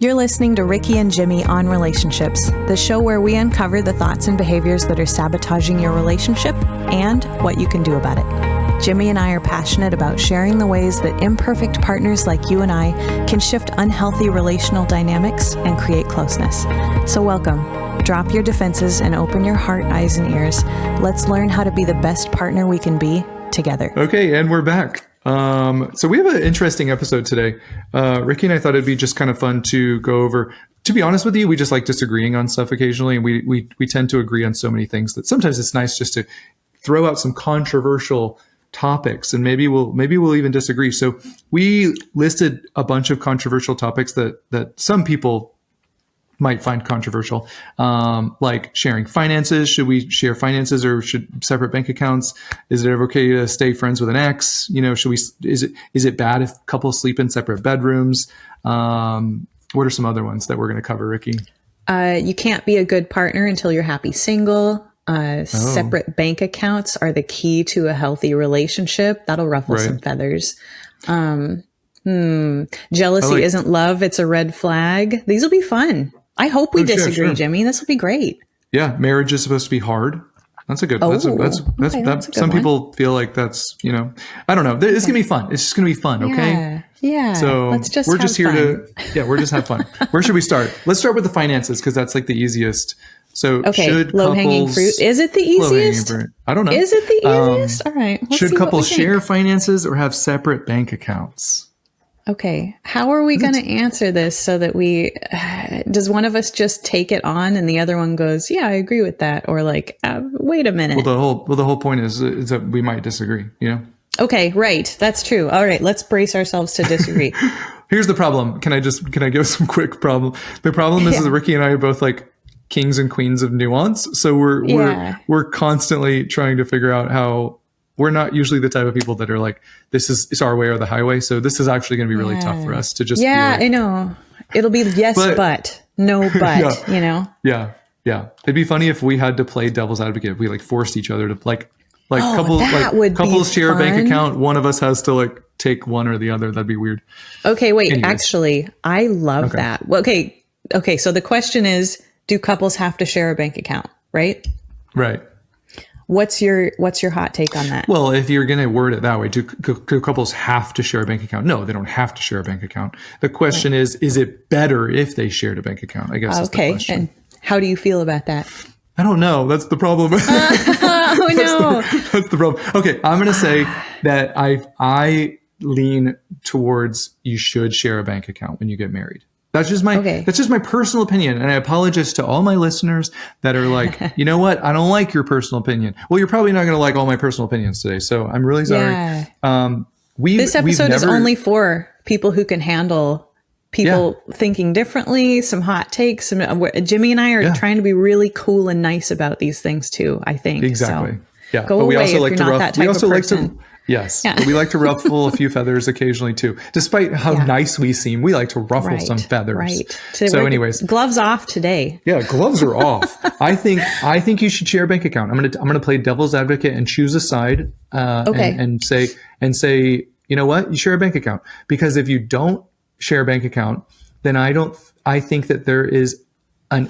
You're listening to Rikki and Jimmy on Relationships, the show where we uncover the thoughts and behaviors that are sabotaging your relationship and what you can do about it. Jimmy and I are passionate about sharing the ways that imperfect partners like you and I can shift unhealthy relational dynamics and create closeness. So welcome. Drop your defenses and open your heart, eyes, and ears. Let's learn how to be the best partner we can be together. Okay, and we're back. So we have an interesting episode today. Rikki and I thought it'd be just kind of fun to go over. To be honest with you, we just like disagreeing on stuff occasionally, and we tend to agree on so many things that sometimes it's nice just to throw out some controversial topics, and maybe we'll even disagree. So we listed a bunch of controversial topics that some people might find controversial, like sharing finances. Should we share finances or should separate bank accounts? Is it ever okay to stay friends with an ex? You know, is it bad if couples sleep in separate bedrooms? What are some other ones that we're going to cover, Rikki? You can't be a good partner until you're happy single. Separate bank accounts are the key to a healthy relationship. That'll ruffle some feathers. Jealousy isn't love. It's a red flag. These will be fun. I hope we disagree, sure. Jimmy. This will be great. Yeah. Marriage is supposed to be hard. That's a good, that's some people feel like that's, you know, I don't know. It's going to be fun. It's just going to be fun. Okay. Yeah. So we're just here we're just have fun. Where should we start? Let's start with the finances, because that's like the easiest. So should low-hanging fruit. Is it the easiest? I don't know. Is it the easiest? All right. Should couples share finances or have separate bank accounts? Okay. How are we going to answer this so that does one of us just take it on and the other one goes, yeah, I agree with that? Or like, wait a minute. Well, the whole point is that we might disagree, you know? Okay. Right. That's true. All right. Let's brace ourselves to disagree. Here's the problem. Can I give some quick problem? The problem is that Rikki and I are both like kings and queens of nuance. So we're constantly trying to figure out how. We're not usually the type of people that are like, it's our way or the highway. So this is actually going to be really tough for us to just. Yeah, I know. It'll be yes, but no, but you know. Yeah. It'd be funny if we had to play devil's advocate. If we like forced each other to couples share a bank account. One of us has to like take one or the other. That'd be weird. Okay, wait. Anyways. Actually, I love that. Well, okay. So the question is, do couples have to share a bank account? Right. Right. What's your hot take on that? Well, if you're going to word it that way, do couples have to share a bank account? No, they don't have to share a bank account. The question is it better if they shared a bank account? I guess that's the question. And how do you feel about that? I don't know. That's the problem. Oh, no. That's the problem. Okay, I'm going to say that I lean towards you should share a bank account when you get married. That's just my personal opinion. And I apologize to all my listeners that are like, you know what? I don't like your personal opinion. Well, you're probably not going to like all my personal opinions today. So I'm really sorry. Yeah. This episode is only for people who can handle people thinking differently, some hot takes. Jimmy and I are trying to be really cool and nice about these things too, I think. Exactly. So yeah. Go but we away also if like you're to not that type of person. Yes. Yeah. But we like to ruffle a few feathers occasionally too. Despite how nice we seem, we like to ruffle some feathers. Right. So anyways. Gloves off today. Yeah, gloves are off. I think you should share a bank account. I'm gonna play devil's advocate and choose a side and say, you know what? You share a bank account. Because if you don't share a bank account, then I think that there is an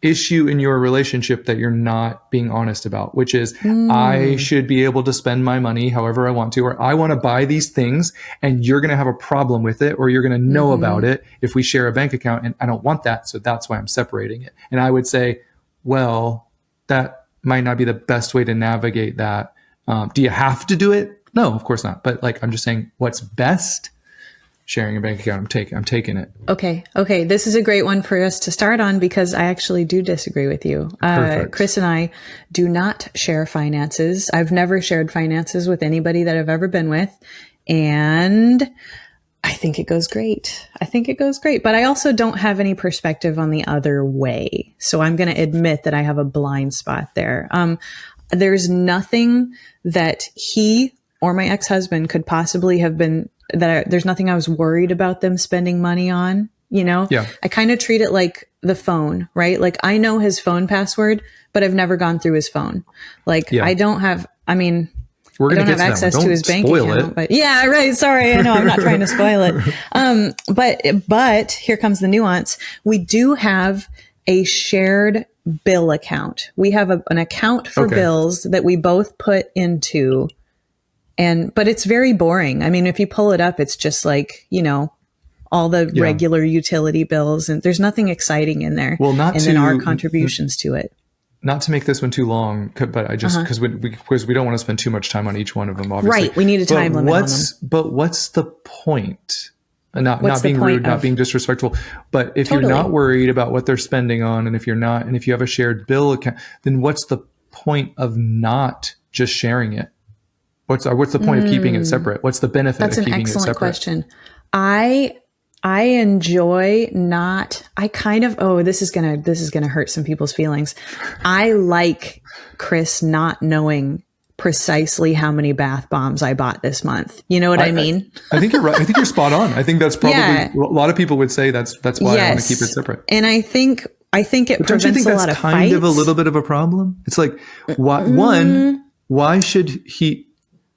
issue in your relationship that you're not being honest about, which is I should be able to spend my money however I want to, or I want to buy these things and you're going to have a problem with it, or you're going to know about it if we share a bank account, and I don't want that. So that's why I'm separating it. And I would say, well, that might not be the best way to navigate that. Do you have to do it? No, of course not. But like, I'm just saying what's best. Sharing a bank account. I'm taking it. Okay. This is a great one for us to start on because I actually do disagree with you. Chris and I do not share finances. I've never shared finances with anybody that I've ever been with. And I think it goes great. But I also don't have any perspective on the other way. So I'm going to admit that I have a blind spot there. There's nothing that he or my ex-husband could possibly have been there's nothing I was worried about them spending money on, you know? Yeah. I kind of treat it like the phone, right? Like I know his phone password, but I've never gone through his phone. Like I don't have, We're I going don't to have get to access to his bank account, but yeah, right. Sorry. I know I'm not trying to spoil it. But here comes the nuance. We do have a shared bill account. We have an account for bills that we both put into, but it's very boring. I mean, if you pull it up, it's just like, all the regular utility bills, and there's nothing exciting in there. Well, then our contributions to it. Not to make this one too long, but I just, because we don't want to spend too much time on each one of them, obviously. Right. We need a time limit on them. But what's the point? Not being rude, not being disrespectful, but if you're not worried about what they're spending on, and if you have a shared bill account, then what's the point of not just sharing it? What's the point of keeping it separate? What's the benefit of keeping it separate? That's an excellent question. I enjoy this is going to hurt some people's feelings. I like Chris not knowing precisely how many bath bombs I bought this month. You know what I mean? I think you're right. I think you're spot on. I think that's probably a lot of people would say that's why I want to keep it separate. And I think it prevents a lot of fights. Kind of a little bit of a problem. It's like, why should he?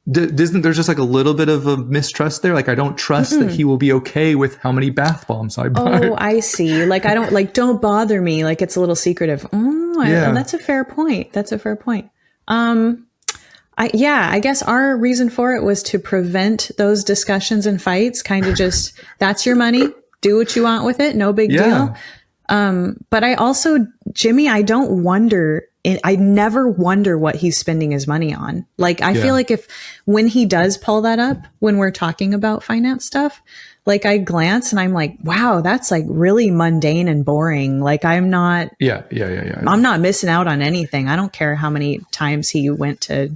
Isn't there just like a little bit of a mistrust there? Like, I don't trust that he will be okay with how many bath bombs I buy. Oh, I see. Like, I don't don't bother me. Like, it's a little secretive. That's a fair point. I guess our reason for it was to prevent those discussions and fights. Kind of just, that's your money. Do what you want with it. No big deal. But I also, Jimmy, I never wonder what he's spending his money on. Like, I feel like when he does pull that up, when we're talking about finance stuff, like I glance and I'm like, wow, that's like really mundane and boring. Like I'm not, I'm not missing out on anything. I don't care how many times he went to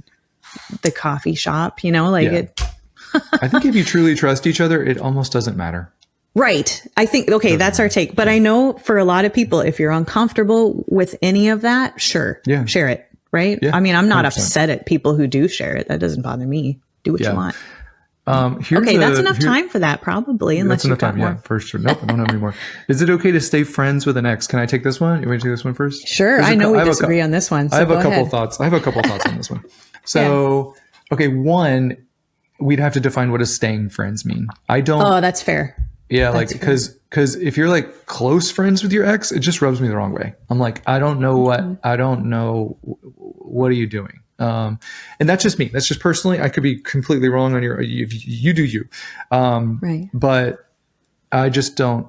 the coffee shop, I think if you truly trust each other, it almost doesn't matter. Right. I think, that's our take. But I know for a lot of people, if you're uncomfortable with any of that, sure. Yeah. Share it. Right. Yeah, I mean, I'm not 100%. Upset at people who do share it. That doesn't bother me. Do what you want. That's enough time for that, probably. Unless you've got more. Yeah, for sure. Nope, I don't have any more. Is it okay to stay friends with an ex? Can I take this one? You want me to take this one first? Sure. I know we disagree on this one. So I have a couple thoughts. I have a couple thoughts on this one. So, one, we'd have to define what does staying friends mean. I don't. Oh, that's fair. Yeah, that's because if you're like close friends with your ex, it just rubs me the wrong way. I'm like, I don't know what are you doing? And that's just me. That's just personally. I could be completely wrong on you do you. Right. But I just don't.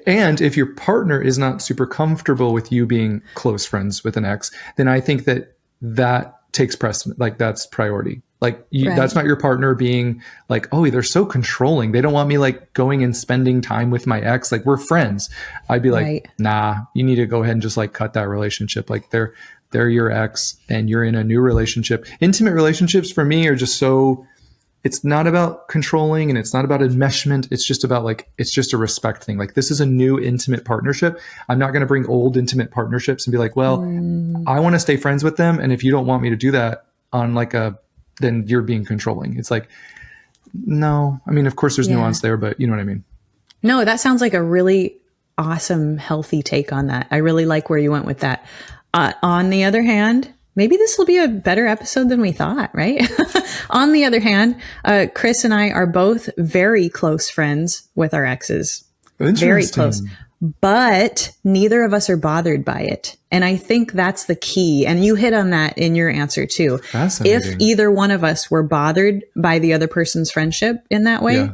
And if your partner is not super comfortable with you being close friends with an ex, then I think that takes precedent. Like that's priority. Like that's not your partner being like, oh, they're so controlling. They don't want me like going and spending time with my ex. Like we're friends. I'd be like, nah, you need to go ahead and just like cut that relationship. Like they're your ex and you're in a new relationship. Intimate relationships for me are just it's not about controlling and it's not about enmeshment. It's just about like, it's just a respect thing. Like this is a new intimate partnership. I'm not going to bring old intimate partnerships and be like, well, I want to stay friends with them. And if you don't want me to do that on then you're being controlling. It's like, no, I mean, of course there's nuance there, but you know what I mean? No, that sounds like a really awesome, healthy take on that. I really like where you went with that. On the other hand, maybe this will be a better episode than we thought, right? On the other hand, Chris and I are both very close friends with our exes. Very close. But neither of us are bothered by it. And I think that's the key. And you hit on that in your answer too. If either one of us were bothered by the other person's friendship in that way,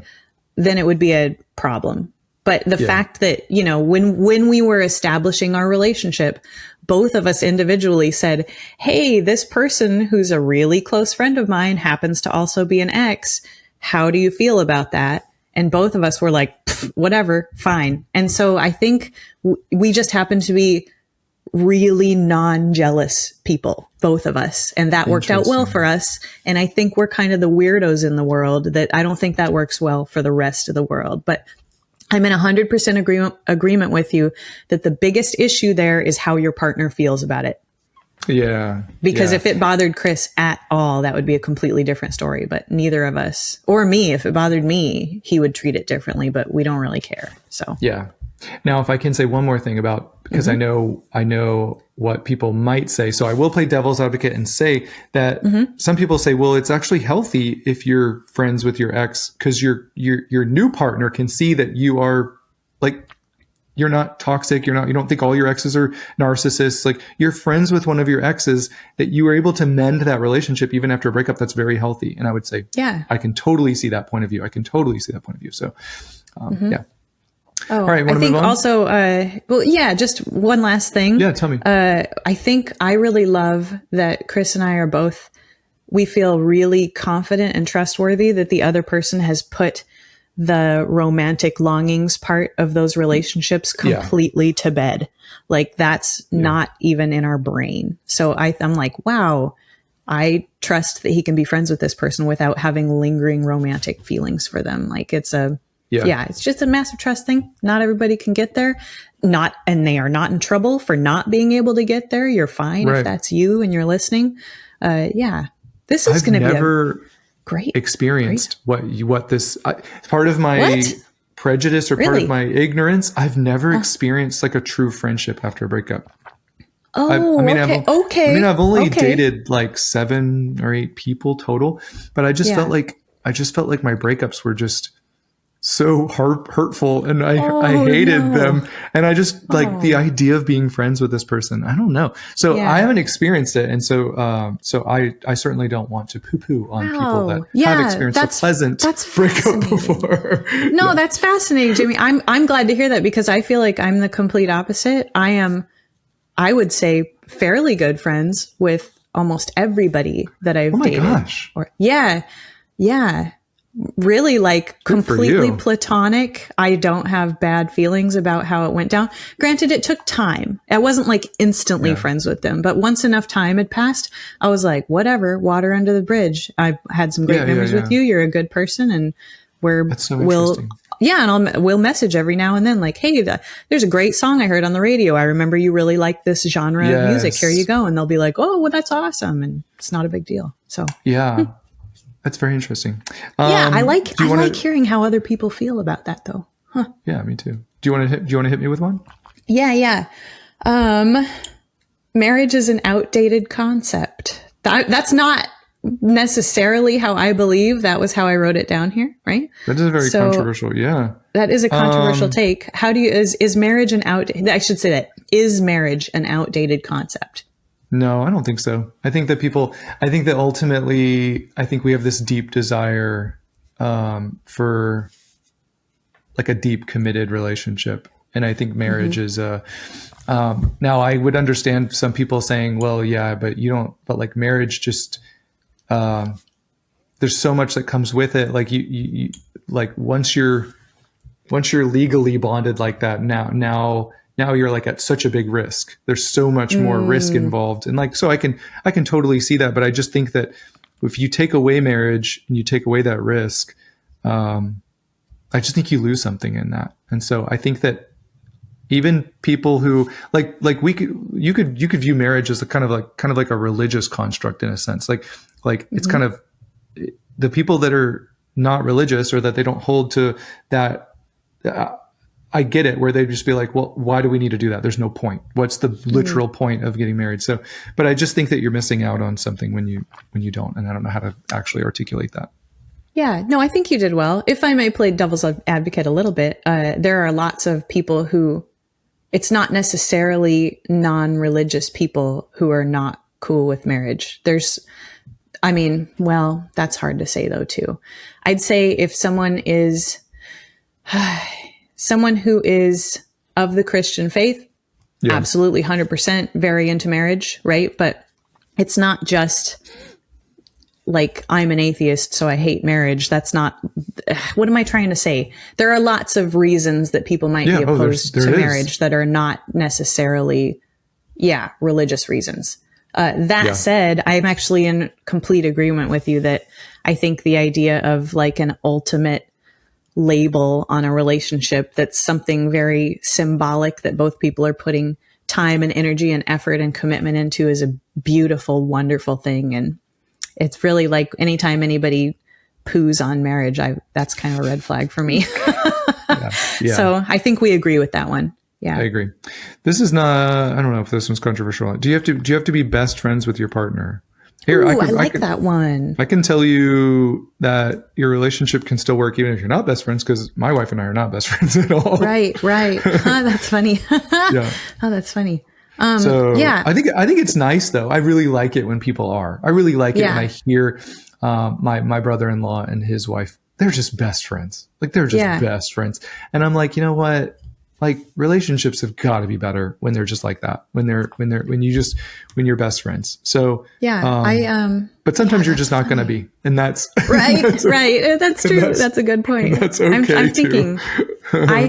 then it would be a problem. But the fact that, when we were establishing our relationship, both of us individually said, hey, this person who's a really close friend of mine happens to also be an ex. How do you feel about that? And both of us were like, whatever, fine. And so I think we just happen to be really non-jealous people, both of us. And that worked out well for us. And I think we're kind of the weirdos in the world that I don't think that works well for the rest of the world. But I'm in 100% agreement with you that the biggest issue there is how your partner feels about it. Yeah. Because if it bothered Chris at all, that would be a completely different story. But neither of us, or me, if it bothered me, he would treat it differently, but we don't really care. So yeah. Now, if I can say one more thing because I know what people might say. So I will play devil's advocate and say that some people say, well, it's actually healthy if you're friends with your ex, because your new partner can see that you are like, you're not toxic. You don't think all your exes are narcissists. Like, you're friends with one of your exes, that you were able to mend that relationship even after a breakup. That's very healthy. And I would say, yeah, I can totally see that point of view. So, yeah. Oh, all right. I think also, well, yeah, just one last thing. Yeah. Tell me. I think I really love that Chris and I are both, we feel really confident and trustworthy that the other person has put the romantic longings part of those relationships completely to bed. Like, that's not even in our brain. So I'm like, wow, I trust that he can be friends with this person without having lingering romantic feelings for them. Like, it's it's just a massive trust thing. Not everybody can get there. And they are not in trouble for not being able to get there. You're fine if that's you and you're listening. This is going to be a great experienced what this part of my prejudice or part of my ignorance. I've never experienced like a true friendship after a breakup. I've only dated like 7 or 8 people total, but I just felt like my breakups were just so hurtful, and I hated them, and I just like the idea of being friends with this person. I don't know. So I haven't experienced it, and so I certainly don't want to poo-poo on people that have experienced a pleasant breakup before. No, that's fascinating, Jimmy. I'm glad to hear that, because I feel like I'm the complete opposite. I would say, fairly good friends with almost everybody that I've dated. Gosh. Really, like, completely platonic. I don't have bad feelings about how it went down. Granted, it took time. I wasn't like instantly friends with them, but once enough time had passed, I was like, whatever, water under the bridge. I had some great memories with you. You're a good person, and that's so interesting. And we'll message every now and then, like, hey, there's a great song I heard on the radio. I remember you really like this genre of music. Here you go. And they'll be like, oh, well, that's awesome. And it's not a big deal. So that's very interesting. I like hearing how other people feel about that, though. Huh. Yeah, me too. Do you want to hit me with one? Yeah. Marriage is an outdated concept. That's not necessarily how I believe. That was how I wrote it down here, right? That is very controversial. Yeah, that is a controversial take. How do you is marriage an I should say that, is marriage an outdated concept? No, I don't think so. I think that ultimately, we have this deep desire for like a deep committed relationship. And I think marriage is now I would understand some people saying, well, yeah, but like marriage just, there's so much that comes with it. Like you like once you're legally bonded like that, now you're like at such a big risk. There's so much more risk involved. And like, so I can totally see that. But I just think that if you take away marriage and you take away that risk, I just think you lose something in that. And so I think that even people who you could view marriage as a kind of like a religious construct in a sense. Like it's kind of the people that are not religious or that they don't hold to that. I get it, where they'd just be like, well, why do we need to do that? There's no point. What's the literal point of getting married? So, but I just think that you're missing out on something when you don't, and I don't know how to actually articulate that. Yeah, no, I think you did well. If I may play devil's advocate a little bit, there are lots of people who, it's not necessarily non-religious people who are not cool with marriage. That's hard to say though too. I'd say if someone is, someone who is of the Christian faith, absolutely 100% very into marriage, right? But it's not just like, I'm an atheist, so I hate marriage. That's not, what am I trying to say? There are lots of reasons that people might be opposed to marriage that are not necessarily, religious reasons. That said, I'm actually in complete agreement with you that I think the idea of like an ultimate label on a relationship that's something very symbolic that both people are putting time and energy and effort and commitment into is a beautiful, wonderful thing. And it's really like anytime anybody poos on marriage, that's kind of a red flag for me. So I think we agree with that one. Yeah. I agree. This is not, I don't know if this one's controversial. Do you have to be best friends with your partner? Here, I like that one. I can tell you that your relationship can still work even if you're not best friends, because my wife and I are not best friends at all. Right. That's funny. Yeah. Oh, that's funny. Yeah. I think it's nice though. I really like it when people are. I really like it when I hear my brother-in-law and his wife, they're just best friends. Like they're just best friends. And I'm like, you know what? Like relationships have got to be better when they're just like that. When you're best friends. So but sometimes you're just not going to be, and that's right. Right. That's true. That's a good point. That's okay. I'm thinking. I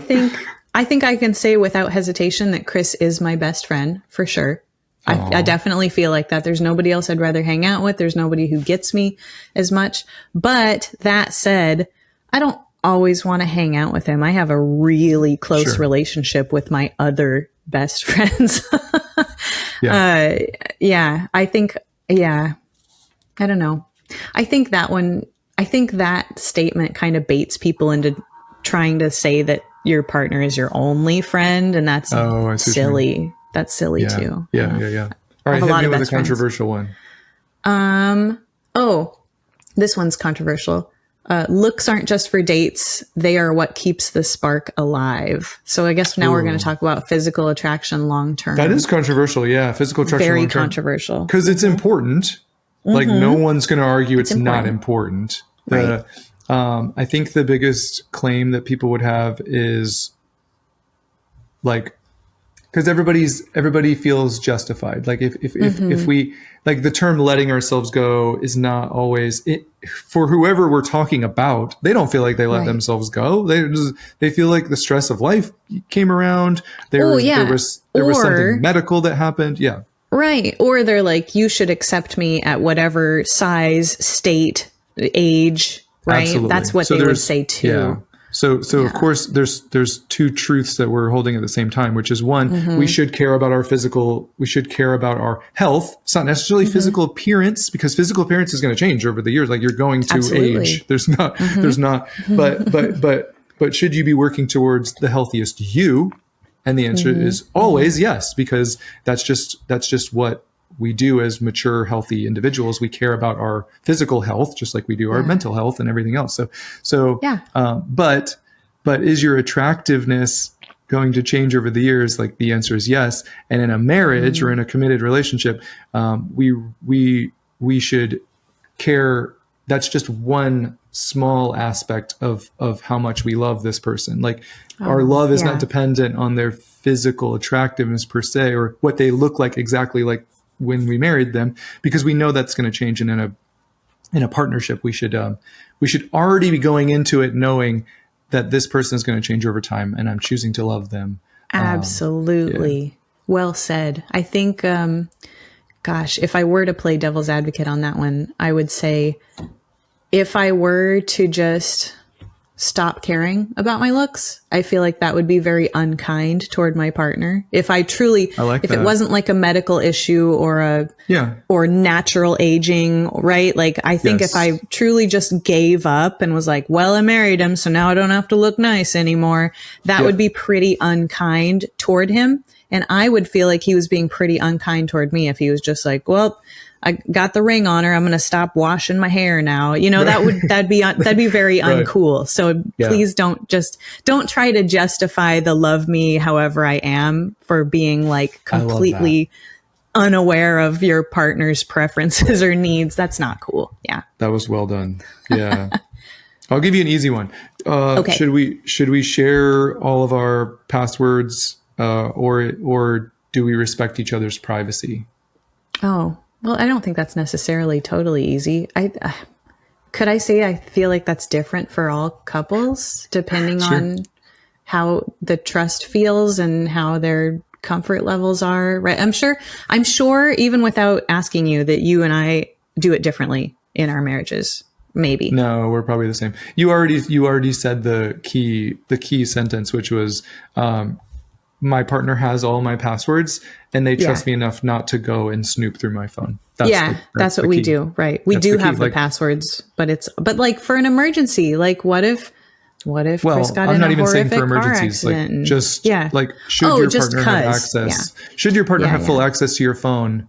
think I can say without hesitation that Chris is my best friend for sure. I definitely feel like that. There's nobody else I'd rather hang out with. There's nobody who gets me as much. But that said, I don't always want to hang out with him. I have a really close relationship with my other best friends. I think, I don't know. I think that statement kind of baits people into trying to say that your partner is your only friend. And that's silly. That's silly too. Yeah. All right. Hit me with a controversial one. This one's controversial. Looks aren't just for dates. They are what keeps the spark alive. So I guess now we're going to talk about physical attraction long term. That is controversial. Yeah. Physical attraction very long-term. Controversial. Because it's important. Like no one's going to argue it's not important. Right. I think the biggest claim that people would have is like, because everybody feels justified. Like if we, like the term letting ourselves go is not always for whoever we're talking about. They don't feel like they let themselves go. They feel like the stress of life came around. There was something medical that happened. Yeah. Right. Or they're like, you should accept me at whatever size, state, age. Right. Absolutely. That's what they would say too. Yeah. So of course there's two truths that we're holding at the same time, which is one, we should care about our physical, we should care about our health. It's not necessarily physical appearance, because physical appearance is going to change over the years. Like you're going to age. There's not, but should you be working towards the healthiest you? And the answer is always yes, because that's just what we do as mature, healthy individuals. We care about our physical health, just like we do our mental health and everything else. But is your attractiveness going to change over the years? Like the answer is yes. And in a marriage or in a committed relationship, we should care. That's just one small aspect of how much we love this person. Like our love is not dependent on their physical attractiveness per se, or what they look like exactly like when we married them, because we know that's going to change. And in a partnership, we should already be going into it knowing that this person is going to change over time, and I'm choosing to love them. Absolutely. Well said. I think, if I were to play devil's advocate on that one, I would say if I were to just stop caring about my looks, I feel like that would be very unkind toward my partner. If I truly, if it wasn't like a medical issue or or natural aging, right? Like I think if I truly just gave up and was like, well, I married him, so now I don't have to look nice anymore, that would be pretty unkind toward him. And I would feel like he was being pretty unkind toward me if he was just like, well, I got the ring on her, I'm going to stop washing my hair now. You know, that'd be very uncool. So please don't try to justify the love me however I am for being like completely unaware of your partner's preferences or needs. That's not cool. Yeah. That was well done. Yeah. I'll give you an easy one. Should we share all of our passwords, or do we respect each other's privacy? Oh, well, I don't think that's necessarily totally easy. Could I say I feel like that's different for all couples, depending on how the trust feels and how their comfort levels are, right? I'm sure even without asking you that you and I do it differently in our marriages. Maybe. No, we're probably the same. You already said the key sentence, which was, my partner has all my passwords and they trust me enough not to go and snoop through my phone. That's what we do. Right. We do have the passwords, but like for an emergency, like what if What if Chris got in a horrific car accident? Like just like should your partner have access? Yeah. Should your partner have full access to your phone?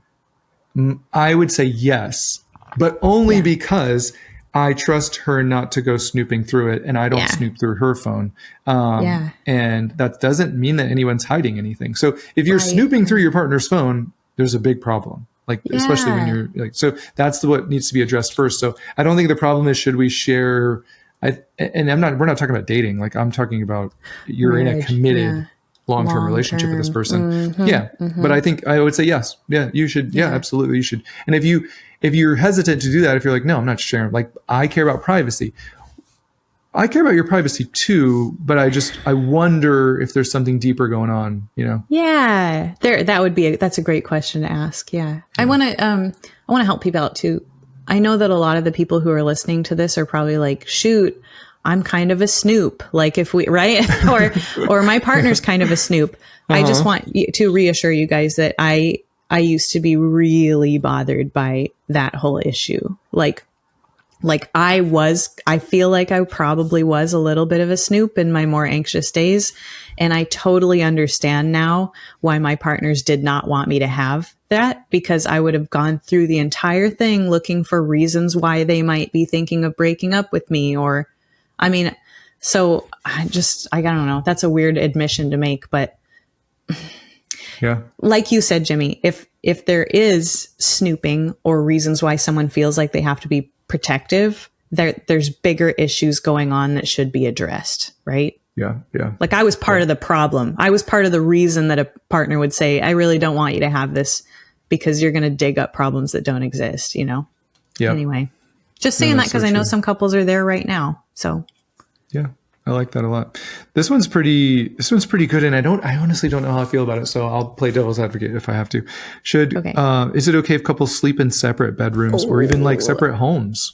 I would say yes, but only because I trust her not to go snooping through it, and I don't snoop through her phone. And that doesn't mean that anyone's hiding anything. So if you're snooping through your partner's phone, there's a big problem. Like, especially when you're like, so that's what needs to be addressed first. So I don't think the problem is, should we share, we're not talking about dating. Like, I'm talking about you're in a committed long-term relationship with this person. But I think I would say yes. Yeah, you should. Yeah, absolutely. You should. And if you're hesitant to do that, if you're like, no, I'm not sharing, like, I care about privacy. I care about your privacy too, but I wonder if there's something deeper going on, Yeah, that's a great question to ask. Yeah. I want to help people out too. I know that a lot of the people who are listening to this are probably like, shoot, I'm kind of a snoop. Like, if we, right. or my partner's kind of a snoop. I just want to reassure you guys that I used to be really bothered by that whole issue. Like I feel like I probably was a little bit of a snoop in my more anxious days. And I totally understand now why my partners did not want me to have that, because I would have gone through the entire thing looking for reasons why they might be thinking of breaking up with me. Or, so I don't know. That's a weird admission to make, but like you said, Jimmy, if there is snooping or reasons why someone feels like they have to be protective, there's bigger issues going on that should be addressed, right? Yeah. Like, I was part of the problem. I was part of the reason that a partner would say, I really don't want you to have this, because you're going to dig up problems that don't exist, Yeah. Anyway, just saying that because I know some couples are there right now. So yeah, I like that a lot. This one's pretty good, and I honestly don't know how I feel about it. So I'll play devil's advocate if I have to. Is it okay if couples sleep in separate bedrooms or even like separate homes?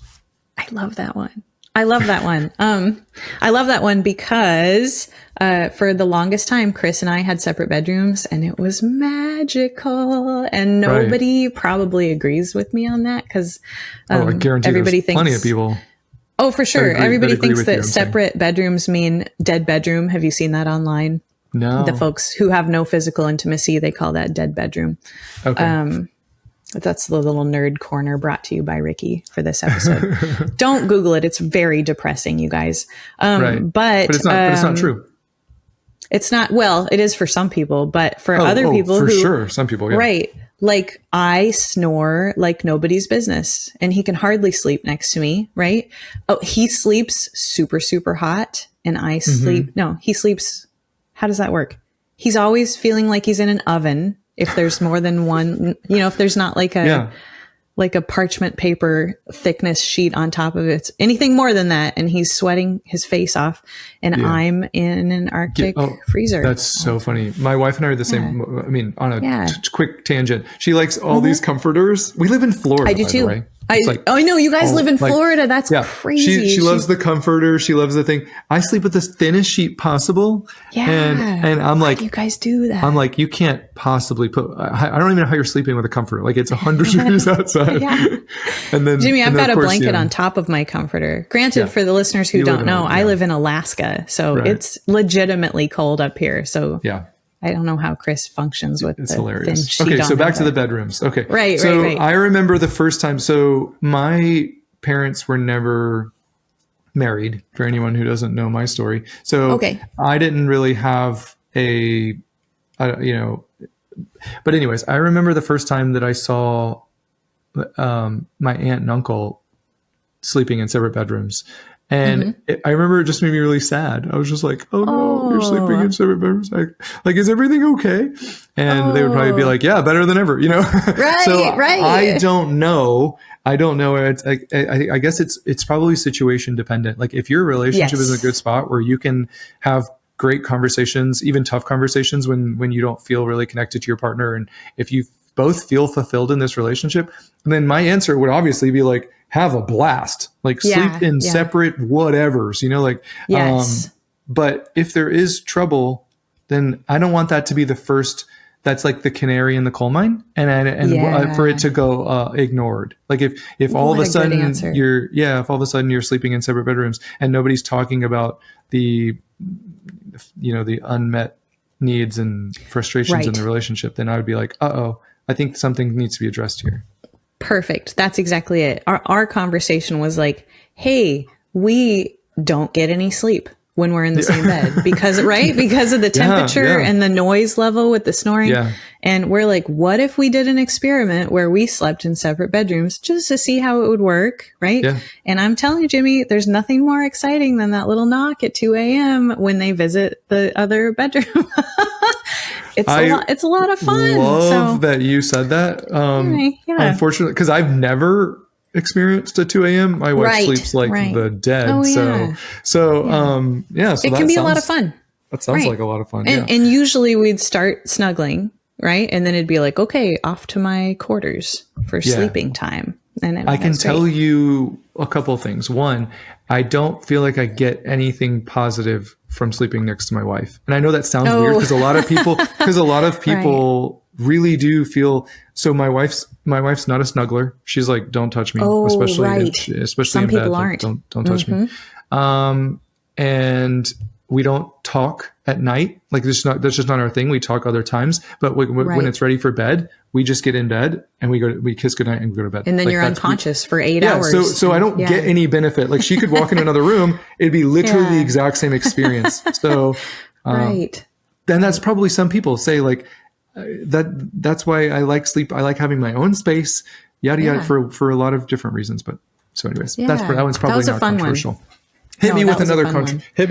I love that one. I love that one because for the longest time, Chris and I had separate bedrooms, and it was magical. And nobody probably agrees with me on that, because I guarantee everybody thinks plenty of people. Oh, for sure. Everybody thinks that separate bedrooms mean dead bedroom. Have you seen that online? No. The folks who have no physical intimacy, they call that dead bedroom. Okay. That's the little nerd corner brought to you by Rikki for this episode. Don't Google it. It's very depressing, you guys. But it's not true. It's not. Well, it is for some people, but for other people, for sure, some people, right? Like, I snore like nobody's business, and he can hardly sleep next to me, right? Oh, he sleeps super, super hot, and I sleep. No, he sleeps. How does that work? He's always feeling like he's in an oven. If there's more than one, if there's not like a parchment paper thickness sheet on top of it, anything more than that, and he's sweating his face off, and I'm in an Arctic freezer. That's so funny. My wife and I are the same. On a quick tangent, she likes all these comforters. We live in Florida. I do too. By the way. I know you guys live in Florida. That's crazy. She loves the comforter. She loves the thing. I sleep with the thinnest sheet possible. Yeah. And I'm like, you guys do that. I'm like, you can't possibly I don't even know how you're sleeping with a comforter. Like, it's 100 degrees outside. And then, Jimmy, I've got a blanket on top of my comforter. Granted, for the listeners who don't know, I live in Alaska, so it's legitimately cold up here. So I don't know how Chris functions with it's hilarious. Okay, so back to the bedrooms. Okay. Right. I remember the first time. So my parents were never married, for anyone who doesn't know my story. So I didn't really have but anyways, I remember the first time that I saw my aunt and uncle sleeping in separate bedrooms. And I remember it just made me really sad. I was just like, oh no, you're sleeping in separate bedrooms. Like, is everything okay? And they would probably be like, yeah, better than ever, Right, so right. I don't know. It's I guess it's probably situation dependent. Like, if your relationship is in a good spot where you can have great conversations, even tough conversations when you don't feel really connected to your partner, and if you both feel fulfilled in this relationship, then my answer would obviously be like, have a blast, like sleep in separate whatevers, Yes. But if there is trouble, then I don't want that to be the first that's like the canary in the coal mine, and for it to go ignored. Like if all of a sudden if all of a sudden you're sleeping in separate bedrooms and nobody's talking about the unmet needs and frustrations in the relationship, then I would be like, I think something needs to be addressed here. Perfect. That's exactly it. Our conversation was like, hey, we don't get any sleep when we're in the same bed because of the temperature and the noise level with the snoring. Yeah. And we're like, what if we did an experiment where we slept in separate bedrooms just to see how it would work? Right. Yeah. And I'm telling you, Jimmy, there's nothing more exciting than that little knock at 2 a.m. when they visit the other bedroom. It's a lot of fun. Love that you said that. Unfortunately, because I've never experienced at 2 a.m. My wife sleeps like the dead. So it can be a lot of fun. That sounds like a lot of fun. And usually we'd start snuggling, right? And then it'd be like, okay, off to my quarters for sleeping time. And I can tell you a couple of things. One, I don't feel like I get anything positive from sleeping next to my wife. And I know that sounds weird because a lot of people really do feel. So my wife's not a snuggler. She's like, don't touch me, especially some in people bed. aren't. Like, don't touch me. And we don't talk at night. Like that's just not our thing. We talk other times, but when it's ready for bed, we just get in bed and we kiss goodnight and go to bed. And then you're unconscious for 8 hours. So I don't get any benefit. Like she could walk in another room. It'd be literally the exact same experience. So, then that's probably some people say like, that's why I like sleep. I like having my own space, yada, yada, for a lot of different reasons. But so anyways, that one's probably not controversial. One. Hit me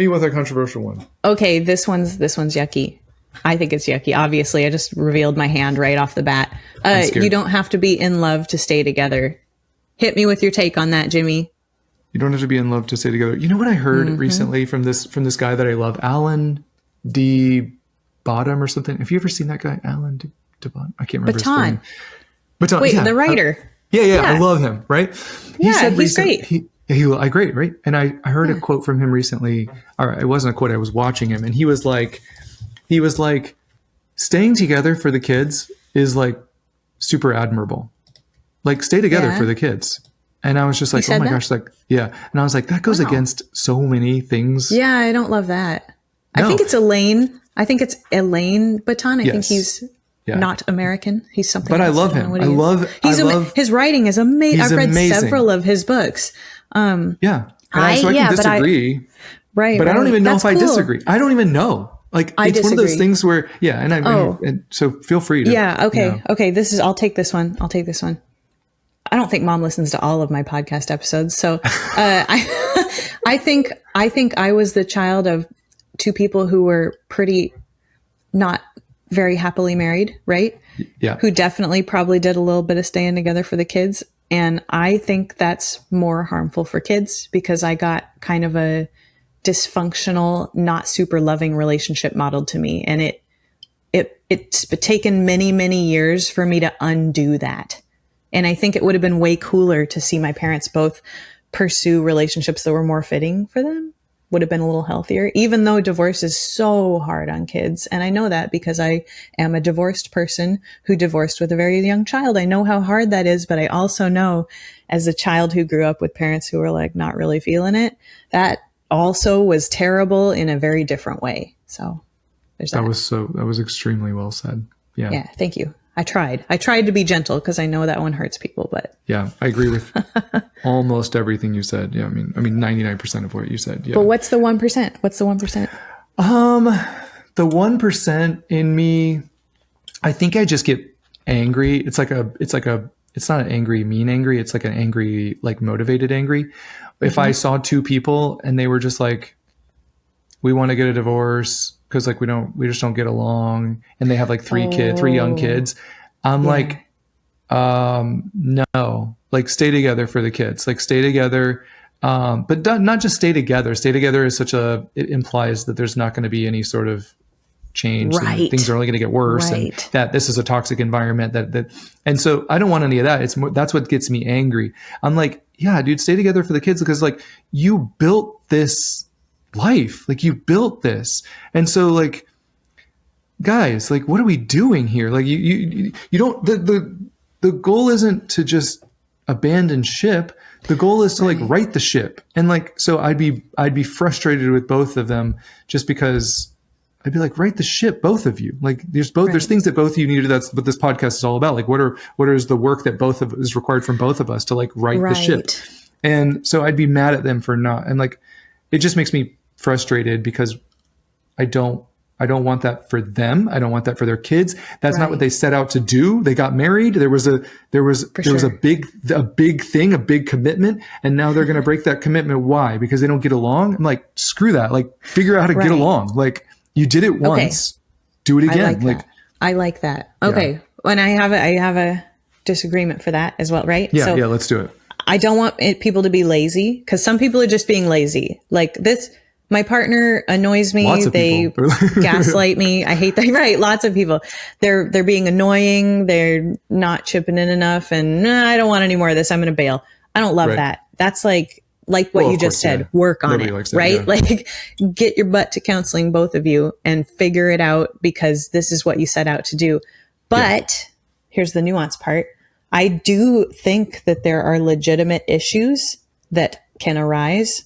with a controversial one. Okay. This one's yucky. I think it's yucky. Obviously, I just revealed my hand right off the bat. You don't have to be in love to stay together. Hit me with your take on that, Jimmy. You don't have to be in love to stay together. You know what I heard recently from this guy that I love, Alan D. Bottom or something. Have you ever seen that guy, Alan D. Bottom? I can't remember his name. Baton. Wait, the writer. I love him. Right? He's great. Great, right? And I heard a quote from him recently. Or it wasn't a quote. I was watching him, and he was like, staying together for the kids is like super admirable. Like stay together for the kids. And I was just like, oh my gosh, like, yeah. And I was like, that goes against so many things. Yeah, I don't love that. No. I think it's Elaine. Baton. I think he's not American. He's something But else. I love him. His writing is amazing. I've read several of his books. So I can disagree. But I don't even know if I disagree. I don't even know. Like it's one of those things where, and so feel free to. Okay. I'll take this one. I don't think Mom listens to all of my podcast episodes. So, I think I was the child of two people who were pretty not very happily married, right? Yeah. Who definitely probably did a little bit of staying together for the kids. And I think that's more harmful for kids because I got kind of a dysfunctional, not super loving relationship modeled to me. And it's taken many, many years for me to undo that. And I think it would have been way cooler to see my parents both pursue relationships that were more fitting for them. Would have been a little healthier, even though divorce is so hard on kids. And I know that because I am a divorced person who divorced with a very young child. I know how hard that is, but I also know as a child who grew up with parents who were like not really feeling it, that also was terrible in a very different way. So there's that. That was extremely well said. Yeah. Yeah. Thank you. I tried to be gentle because I know that one hurts people, but yeah, I agree with almost everything you said. Yeah. I mean, 99% of what you said. Yeah. But what's the 1%? What's the 1%? The 1% in me, I think I just get angry. It's not an angry, mean angry. It's like an angry, like motivated angry. If I saw two people and they were just like, we want to get a divorce because like we just don't get along, and they have like three young kids. I'm like, no, like stay together for the kids, like stay together. But not just stay together. Stay together is it implies that there's not going to be any sort of change. Right. Things are only going to get worse, and that this is a toxic environment and so I don't want any of that. That's what gets me angry. I'm like, yeah, dude, stay together for the kids because like you built this life, like you built this. And so like guys, like, what are we doing here? Like, you don't, the goal isn't to just abandon ship. The goal is to like right the ship. And like, so I'd be frustrated with both of them just because I'd be like, right the ship, both of you. Like there's things that both of you need to do. That's what this podcast is all about. Like what is the work that is required from both of us to like right the ship. And so I'd be mad at them for not, and like, it just makes me frustrated because I don't want that for them. I don't want that for their kids. That's not what they set out to do. They got married. There was a big thing, a big commitment. And now they're going to break that commitment. Why? Because they don't get along. I'm like, screw that. Like figure out how to get along. Like you did it once, do it again. I like that. Okay. Yeah. When I have a disagreement for that as well. Right. Yeah. Yeah. Let's do it. I don't want people to be lazy because some people are just being lazy. Like this, my partner annoys me. They gaslight me. I hate that. Right. Lots of people. They're being annoying. They're not chipping in enough. And I don't want any more of this. I'm going to bail. I don't love that. That's like what you just said. Work on it. Right. Like get your butt to counseling, both of you, and figure it out because this is what you set out to do. But here's the nuance part. I do think that there are legitimate issues that can arise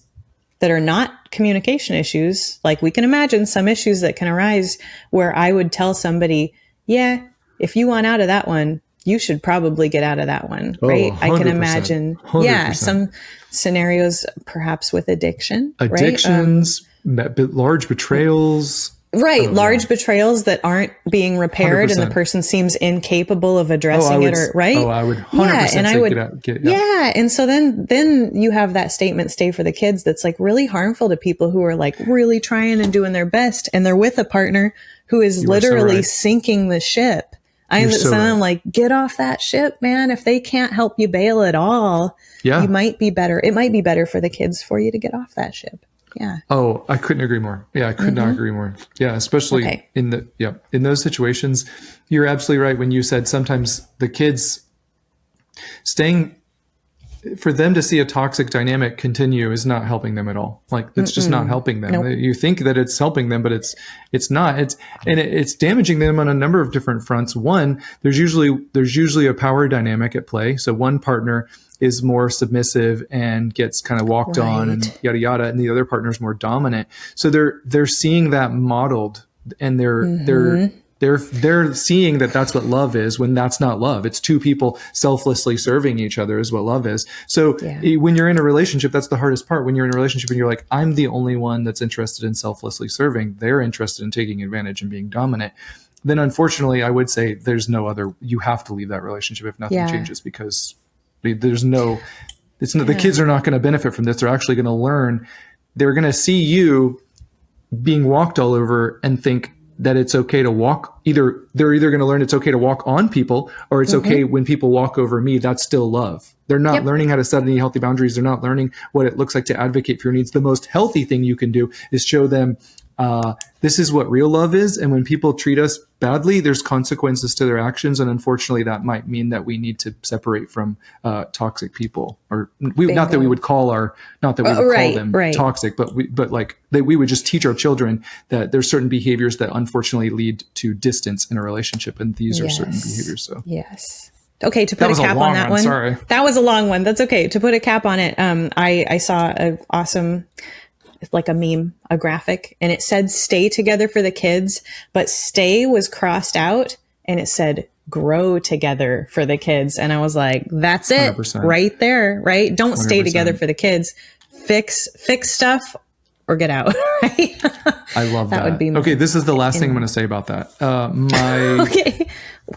that are not communication issues. Like we can imagine some issues that can arise where I would tell somebody, yeah, if you want out of that one, you should probably get out of that one. Right. 100%, I can imagine. 100%. Yeah. Some scenarios, perhaps with addictions, large betrayals. Right. Large betrayals that aren't being repaired 100%. And the person seems incapable of addressing it right. Oh, I would 100% and I would, get And so then you have that statement, stay for the kids. That's like really harmful to people who are like really trying and doing their best. And they're with a partner who is literally sinking the ship. I'm like, get off that ship, man. If they can't help you bail at all, you might be better. It might be better for the kids for you to get off that ship. Yeah. Oh, I couldn't agree more. Yeah, I could not agree more. Yeah, especially in those situations, you're absolutely right when you said sometimes the kids staying, for them to see a toxic dynamic continue is not helping them at all. Like it's just not helping them. Nope. You think that it's helping them, but it's not. It's damaging them on a number of different fronts. One, there's usually a power dynamic at play. So one partner is more submissive and gets kind of walked on and yada yada, and the other partner is more dominant. So they're seeing that modeled, and they're seeing that that's what love is, when that's not love. It's two people selflessly serving each other is what love is. So when you're in a relationship, that's the hardest part. When you're in a relationship and you're like, I'm the only one that's interested in selflessly serving, they're interested in taking advantage and being dominant, then unfortunately I would say there's no other, you have to leave that relationship if nothing changes, because there's no, the kids are not going to benefit from this. They're actually going to learn. They're going to see you being walked all over and think that it's okay to walk. They're either going to learn it's okay to walk on people, or it's okay when people walk over me. That's still love. They're not learning how to set any healthy boundaries. They're not learning what it looks like to advocate for your needs. The most healthy thing you can do is show them this is what real love is. And when people treat us badly, there's consequences to their actions. And unfortunately, that might mean that we need to separate from toxic people, or not that we would call call them toxic, but we would just teach our children that there's certain behaviors that unfortunately lead to distance in a relationship. And these are certain behaviors. So okay, to put a cap on that one. Sorry. That was a long one. That's okay. To put a cap on it, I saw an awesome, like a meme, a graphic, and it said stay together for the kids, but stay was crossed out and it said grow together for the kids. And I was like, that's it 100%. Right there, right? Don't 100%. Stay together for the kids. Fix stuff or get out. Right? I love that. Would be okay. This is the last thing I'm going to say about that. Okay.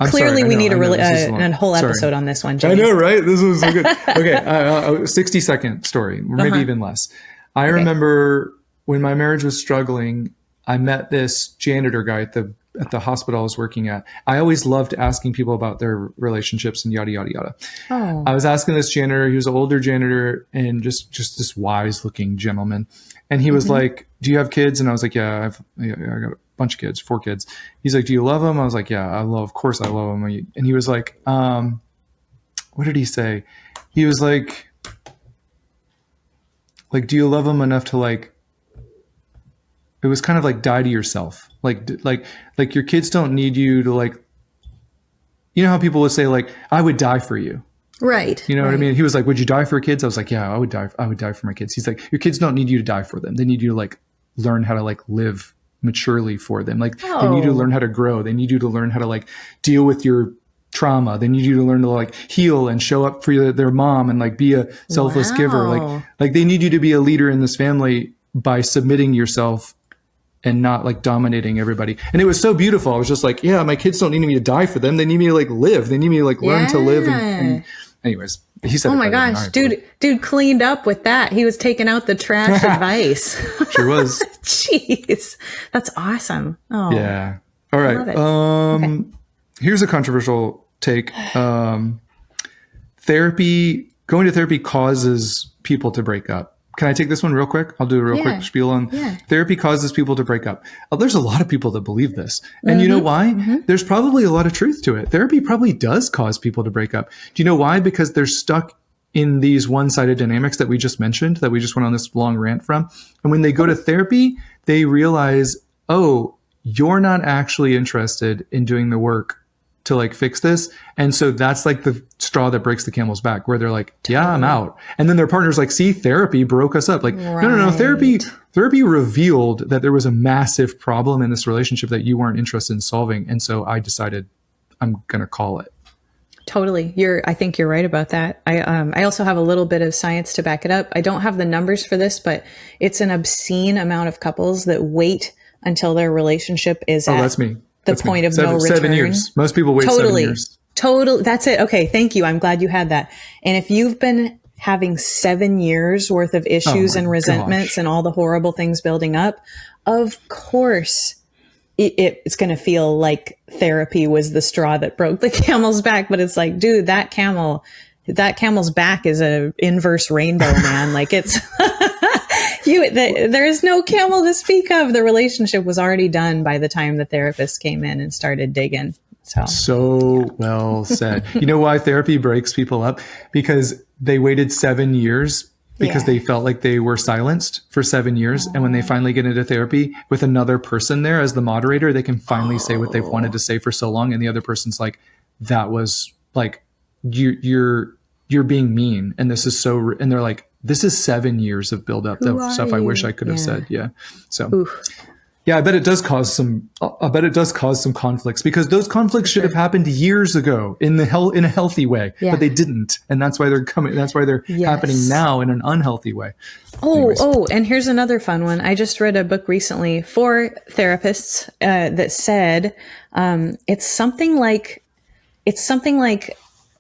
Clearly, we need a whole episode on this one, Jimmy. I know, right? This was so good. Okay. 60-second story, maybe even less. I remember when my marriage was struggling, I met this janitor guy at the hospital I was working at. I always loved asking people about their relationships and yada, yada, yada. Oh. I was asking this janitor, he was an older janitor and just this wise looking gentleman. And he was like, do you have kids? And I was like, yeah, I got a bunch of kids, 4 kids. He's like, do you love them? I was like, yeah, of course I love them. And he was like, what did he say? He was like, do you love them enough to it was kind of like die to yourself. Like your kids don't need you to like, you know how people would say like, I would die for you. Right. You know what I mean? He was like, would you die for kids? I was like, yeah, I would die for my kids. He's like, your kids don't need you to die for them. They need you to like learn how to like live maturely for them. Like they need you to learn how to grow. They need you to learn how to like deal with your trauma. They need you to learn to like heal and show up for their mom and like be a selfless giver. Like they need you to be a leader in this family by submitting yourself and not like dominating everybody. And it was so beautiful. I was just like, yeah, my kids don't need me to die for them. They need me to like live. They need me to like learn to live. And anyways, he said, oh my gosh, dude cleaned up with that. He was taking out the trash advice. Sure was. Jeez, that's awesome. Oh yeah. All right. Okay. Here's a controversial take. Going to therapy causes people to break up. Can I take this one real quick? I'll do a real quick spiel on therapy causes people to break up. There's a lot of people that believe this. And you know why? There's probably a lot of truth to it. Therapy probably does cause people to break up. Do you know why? Because they're stuck in these one-sided dynamics that we just mentioned, that we just went on this long rant from. And when they go to therapy, they realize, oh, you're not actually interested in doing the work to like fix this. And so that's like the straw that breaks the camel's back, where they're like, yeah, I'm out. And then their partner's like, see, therapy broke us up. Like, no. Therapy revealed that there was a massive problem in this relationship that you weren't interested in solving. And so I decided I'm going to call it. Totally. I think you're right about that. I also have a little bit of science to back it up. I don't have the numbers for this, but it's an obscene amount of couples that wait until their relationship is at that's me. The point of no return. 7 years. Most people wait 7 years. Totally. That's it. Okay. Thank you. I'm glad you had that. And if you've been having 7 years worth of issues and resentments and all the horrible things building up, of course it's going to feel like therapy was the straw that broke the camel's back. But it's like, dude, that camel's back is a inverse rainbow, man. Like it's, there is no camel to speak of. The relationship was already done by the time the therapist came in and started digging. So well said. You know why therapy breaks people up? Because they waited 7 years because they felt like they were silenced for 7 years. And when they finally get into therapy with another person there as the moderator, they can finally say what they've wanted to say for so long. And the other person's like, that was like, you're being mean. And this is so, and they're like, this is 7 years of buildup of stuff I wish I could have said. Yeah. So, I bet it does cause some conflicts, because those conflicts should have happened years ago in a healthy way, but they didn't. And that's why they're coming. That's why they're happening now in an unhealthy way. And here's another fun one. I just read a book recently for therapists, that said, it's something like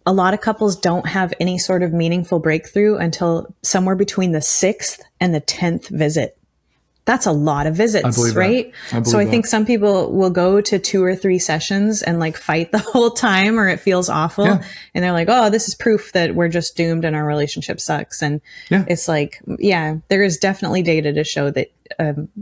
a lot of couples don't have any sort of meaningful breakthrough until somewhere between the 6th and the 10th visit. That's a lot of visits, right? So I think some people will go to 2 or 3 sessions and like fight the whole time, or it feels awful. And they're like, oh, this is proof that we're just doomed and our relationship sucks. And it's like, there is definitely data to show that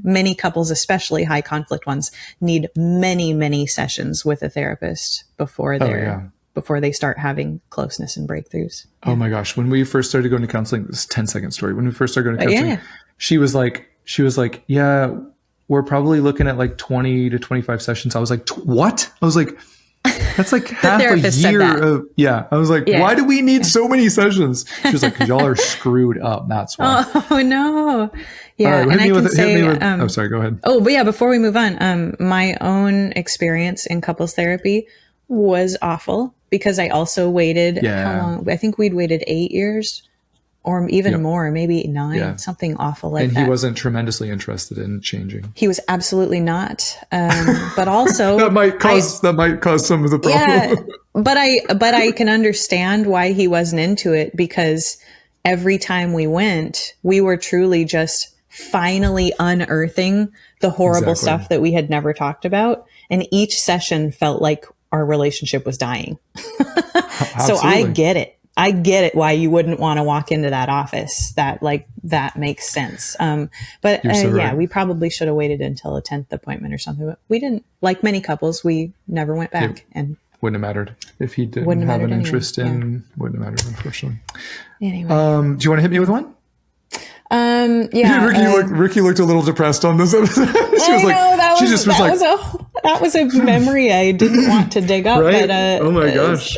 many couples, especially high conflict ones, need many, many sessions with a therapist before they start having closeness and breakthroughs. Oh my gosh. When we first started going to counseling, this is a 10-second story. When we first started going to counseling, she was like, yeah, we're probably looking at like 20 to 25 sessions. I was like, what? I was like, that's like half a year of, I was like, why do we need so many sessions? She was like, 'cause y'all are screwed up. That's why. Oh no. Yeah. Right, and I can say, sorry, go ahead. Oh, but before we move on, my own experience in couples therapy was awful, because I also waited, how long? I think we'd waited 8 years or even more, maybe 9, something awful like that. And he wasn't tremendously interested in changing. He was absolutely not. But also that might cause some of the problem. But I can understand why he wasn't into it, because every time we went, we were truly just finally unearthing the horrible stuff that we had never talked about. And each session felt like our relationship was dying. So I get it. I get it why you wouldn't want to walk into that office. That makes sense. We probably should have waited until a 10th appointment or something, but we didn't. Like many couples, we never went back. And wouldn't have mattered if he didn't have an interest in, wouldn't have mattered, unfortunately. Anyway. Do you want to hit me with one? Yeah. Rikki looked a little depressed on this episode. That was a memory I didn't want to dig up. Right? But, oh my gosh.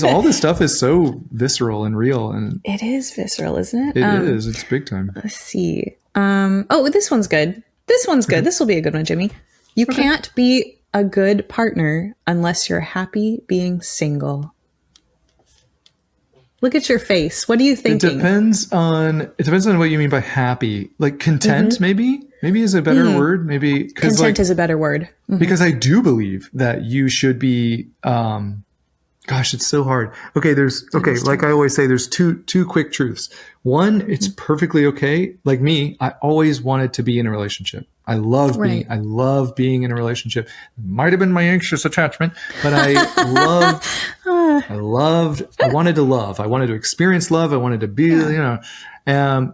All this stuff is so visceral and real. And it is visceral, isn't it? It is. It's big time. Let's see. This one's good. This one's good. This will be a good one, Jimmy. You can't be a good partner unless you're happy being single. Look at your face. What are you thinking? It depends on what you mean by happy. Like content, maybe is a better word. Maybe content is a better word. Mm-hmm. Because I do believe that you should be. Gosh, it's so hard. Okay, like I always say, there's two quick truths. One, it's perfectly okay. Like me, I always wanted to be in a relationship. I love being in a relationship. It might have been my anxious attachment, but I wanted to love. I wanted to experience love. I wanted to be, and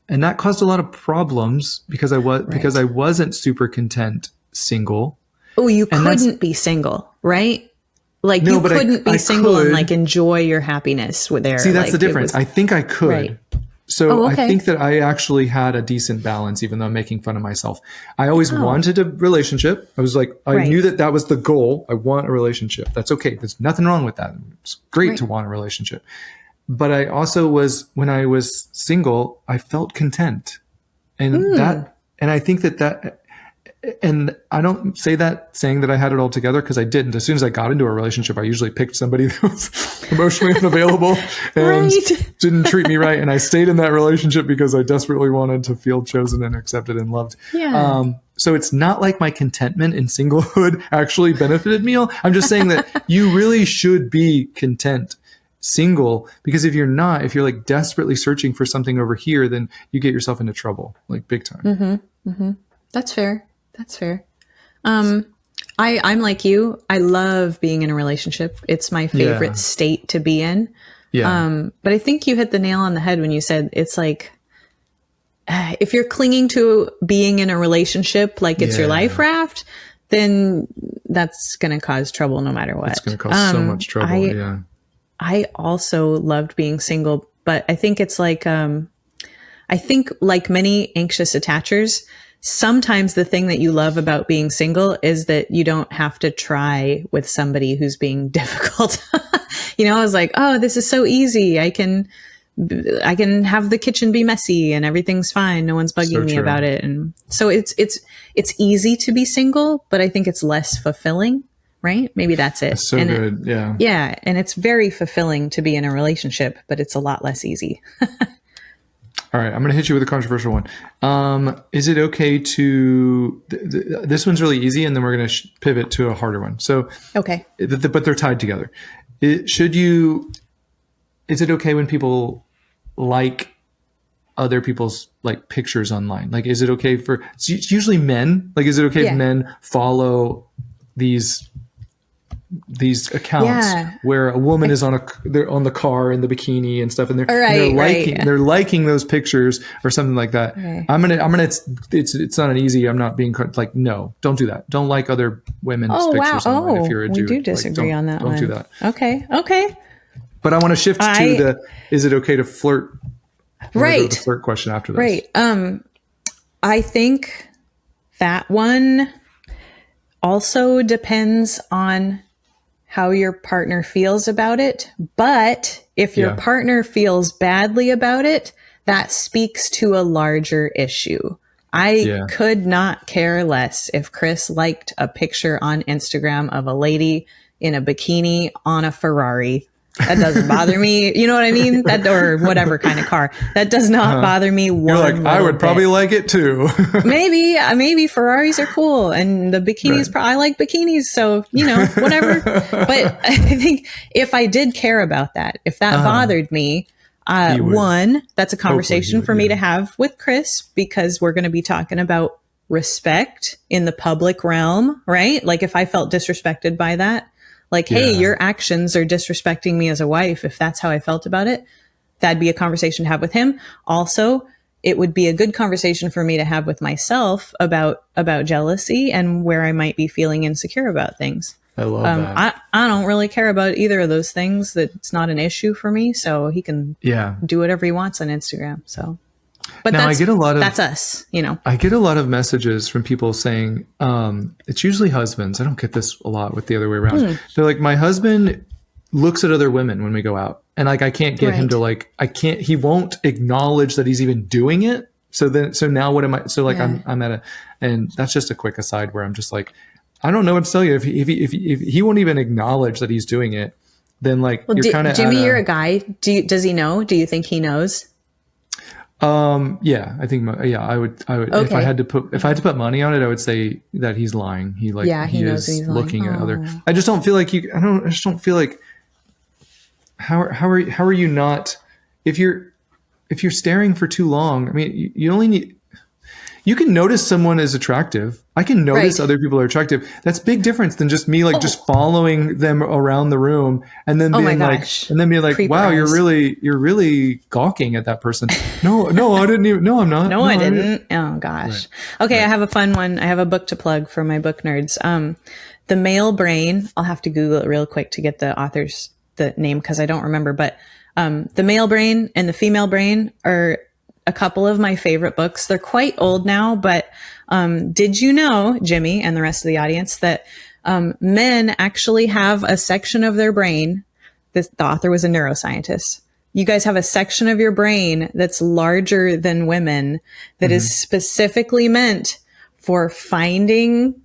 that caused a lot of problems because I wasn't super content single. Oh, you couldn't be single, right? Like no, you couldn't be single and like enjoy your happiness with there. See, that's the difference. I think I could. Right. So I think that I actually had a decent balance, even though I'm making fun of myself. I always wanted a relationship. I was like, I knew that was the goal. I want a relationship. That's okay. There's nothing wrong with that. It's great to want a relationship. But I also when I was single, I felt content. And I think that, and I don't say that saying that I had it all together because I didn't. As soon as I got into a relationship, I usually picked somebody that was emotionally unavailable and didn't treat me right. And I stayed in that relationship because I desperately wanted to feel chosen and accepted and loved. Yeah. So it's not like my contentment in singlehood actually benefited me. I'm just saying that you really should be content single, because if you're not, if you're like desperately searching for something over here, then you get yourself into trouble, like big time. Mm-hmm. Mm-hmm. That's fair. I'm like you. I love being in a relationship. It's my favorite state to be in. Yeah. But I think you hit the nail on the head when you said it's like, if you're clinging to being in a relationship like it's your life raft, then that's going to cause trouble no matter what. It's going to cause so much trouble. I also loved being single, but I think it's like, like many anxious attachers, sometimes the thing that you love about being single is that you don't have to try with somebody who's being difficult. I was like, oh, this is so easy. I can have the kitchen be messy and everything's fine. No one's bugging me about it. And so it's easy to be single, but I think it's less fulfilling, right? Maybe that's it. That's so good. Yeah. And it's very fulfilling to be in a relationship, but it's a lot less easy. All right, I'm going to hit you with a controversial one. Is it okay to? This one's really easy, and then we're going to pivot to a harder one. So, okay, but they're tied together. Is it okay when people like other people's like pictures online? Like, is it okay it's usually men? Like, is it okay if men follow these accounts where a woman is they're on the car in the bikini and stuff, and they're liking those pictures or something like that. Right. It's not an easy. I'm not being like, no, don't do that. Don't like other women's pictures online if you're a dude. We do disagree on that one. Don't do that. Okay. But I want to shift to is it okay to flirt? Right. The flirt question after this. Right. I think that one also depends on how your partner feels about it. But if your partner feels badly about it, that speaks to a larger issue. I could not care less if Chris liked a picture on Instagram of a lady in a bikini on a Ferrari. That doesn't bother me. You know what I mean? Or whatever kind of car. That does not bother me one You're like, I would probably like it too. Maybe Ferraris are cool. And the bikinis, I like bikinis. So, whatever. But I think if I did care about that, if that bothered me, one, that's a conversation for me to have with Chris, because we're going to be talking about respect in the public realm, right? Like if I felt disrespected by that, like, hey, your actions are disrespecting me as a wife. If that's how I felt about it, that'd be a conversation to have with him. Also, it would be a good conversation for me to have with myself about jealousy and where I might be feeling insecure about things. I love that. I don't really care about either of those things. That it's not an issue for me. So he can do whatever he wants on Instagram. So But now, that's us, you know. I get a lot of messages from people saying, it's usually husbands. I don't get this a lot with the other way around. They're like, my husband looks at other women when we go out, and like I can't get him to he won't acknowledge that he's even doing it. So now what am I? So like I'm at and that's just a quick aside where I'm just like, I don't know what to tell you. If he won't even acknowledge that he's doing it, then like you're kind of Jimmy. You're a guy. Does he know? Do you think he knows? Yeah, I think I would okay. if I had to put money on it, I would say that he's lying. He knows he's looking lying. At other. I just don't feel like I just don't feel like how are you not if you're staring for too long. I mean, you only need. You can notice someone is attractive. I can notice other people are attractive. That's big difference than just me just following them around the room and then being like, Creeper wow, eyes. you're really gawking at that person. No, I didn't even. No, I'm not. No, I didn't. Oh gosh. Right. Okay, I have a fun one. I have a book to plug for my book nerds. The Male Brain. I'll have to Google it real quick to get the name because I don't remember. But The Male Brain and The Female Brain are a couple of my favorite books. They're quite old now, but did you know, Jimmy and the rest of the audience, that men actually have a section of their brain, the author was a neuroscientist. You guys have a section of your brain that's larger than women that is specifically meant for finding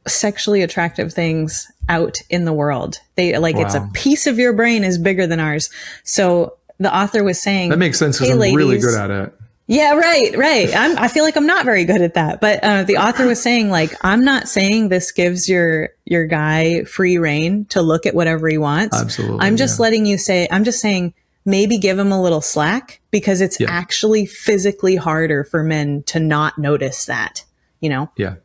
sexually attractive things out in the world. It's a piece of your brain is bigger than ours. So the author was saying... That makes sense because I'm really good at it. Yeah, right. I feel like I'm not very good at that. But the author was saying, like, I'm not saying this gives your guy free reign to look at whatever he wants. Absolutely. I'm just I'm just saying maybe give him a little slack because it's actually physically harder for men to not notice that, you know? Yeah.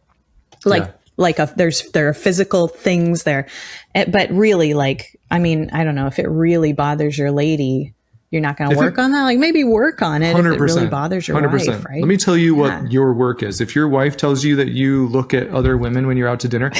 There are physical things there. But really, like, I mean, I don't know if it really bothers your lady, you're not going to work on that. Like maybe work on it 100%, if it really bothers your 100%. Wife, right? Let me tell you what your work is. If your wife tells you that you look at other women when you're out to dinner,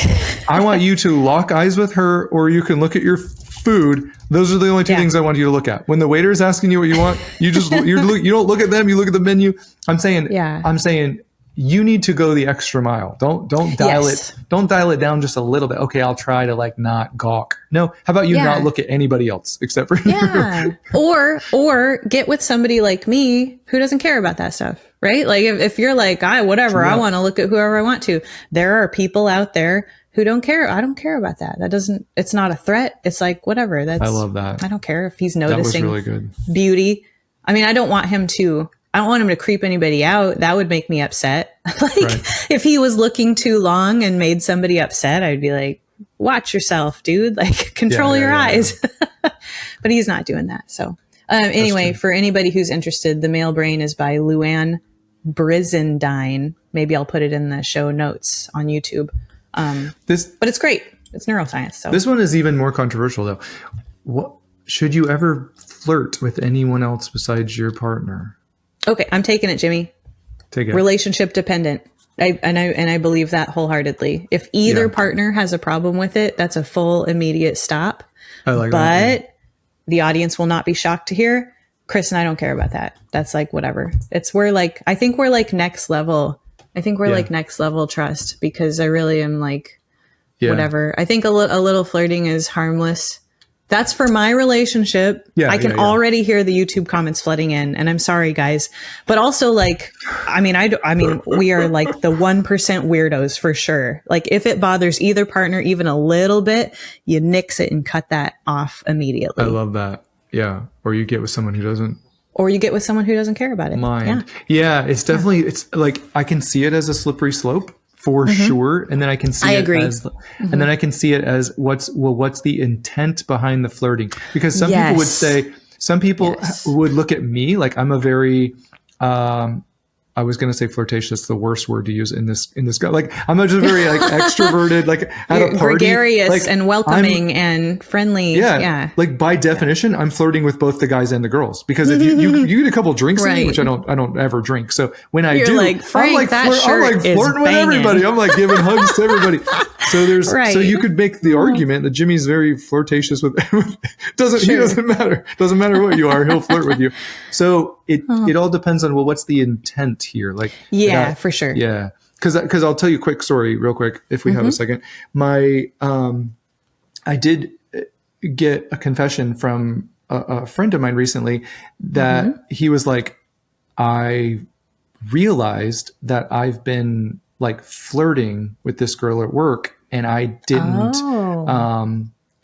I want you to lock eyes with her, or you can look at your food. Those are the only two things I want you to look at. When the waiter is asking you what you want, you don't look at them. You look at the menu. I'm saying you need to go the extra mile. Don't dial it. Don't dial it down just a little bit. Okay, I'll try to like not gawk. No, how about you not look at anybody else except for you? Or get with somebody like me who doesn't care about that stuff, right? Like if you're like, I want to look at whoever I want to. There are people out there who don't care. I don't care about that. It's not a threat. It's like, whatever. I love that. I don't care if he's noticing that was really good. Beauty. I mean, I don't want him to creep anybody out. That would make me upset. If he was looking too long and made somebody upset, I'd be like, watch yourself, dude. Like control your eyes. But he's not doing that. So anyway, for anybody who's interested, The Male Brain is by Luann Brizendine. Maybe I'll put it in the show notes on YouTube. But it's great. It's neuroscience. So this one is even more controversial though. What should you ever flirt with anyone else besides your partner? Okay, I'm taking it, Jimmy. Take it. Relationship dependent. I believe that wholeheartedly. If either partner has a problem with it, that's a full immediate stop. I like that. But the audience will not be shocked to hear. Chris and I don't care about that. That's like whatever. I think we're like next level. I think we're like next level trust because I really am like whatever. I think a little flirting is harmless. That's for my relationship. I can already hear the YouTube comments flooding in, and I'm sorry, guys. But also, like, I mean, we are like the 1% weirdos for sure. Like, if it bothers either partner even a little bit, you nix it and cut that off immediately. I love that. Yeah. Or you get with someone who doesn't. Or you get with someone who doesn't care about it. Mind. Yeah. It's definitely, it's like, I can see it as a slippery slope. For sure. And then I can see and then I can see it as what's the intent behind the flirting? Because some people would look at me like I'm a very, I was going to say flirtatious, the worst word to use in this guy. Like I'm just very like extroverted, like at a party, gregarious like, and welcoming and friendly. Yeah. Like by definition, I'm flirting with both the guys and the girls because if you get a couple drinks in me, which I don't ever drink. So when I do, like, Frank, I'm like flirting with everybody. I'm like giving hugs to everybody. So so you could make the argument that Jimmy's very flirtatious with everyone. He doesn't matter. Doesn't matter what you are. He'll flirt with you. So it all depends on, well, what's the intent here? Like, for sure. Yeah. Cause I'll tell you a quick story real quick, if we have a second. I did get a confession from a friend of mine recently that he was like, I realized that I've been like flirting with this girl at work, and I didn't,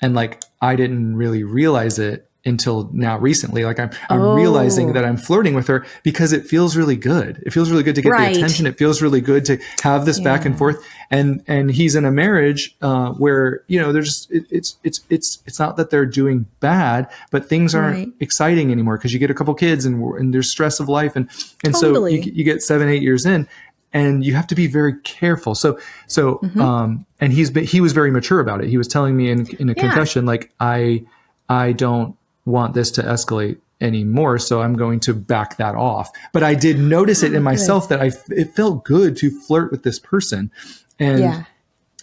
and like, I didn't really realize it until now recently. Like I'm realizing that I'm flirting with her because it feels really good. It feels really good to get the attention. It feels really good to have this back and forth. And he's in a marriage where, you know, there's it's not that they're doing bad, but things aren't exciting anymore because you get a couple kids and there's stress of life. And so you get 7-8 years in, and you have to be very careful. And he was very mature about it. He was telling me in a confession, like, I don't want this to escalate anymore, so I'm going to back that off. But I did notice it in myself that it felt good to flirt with this person and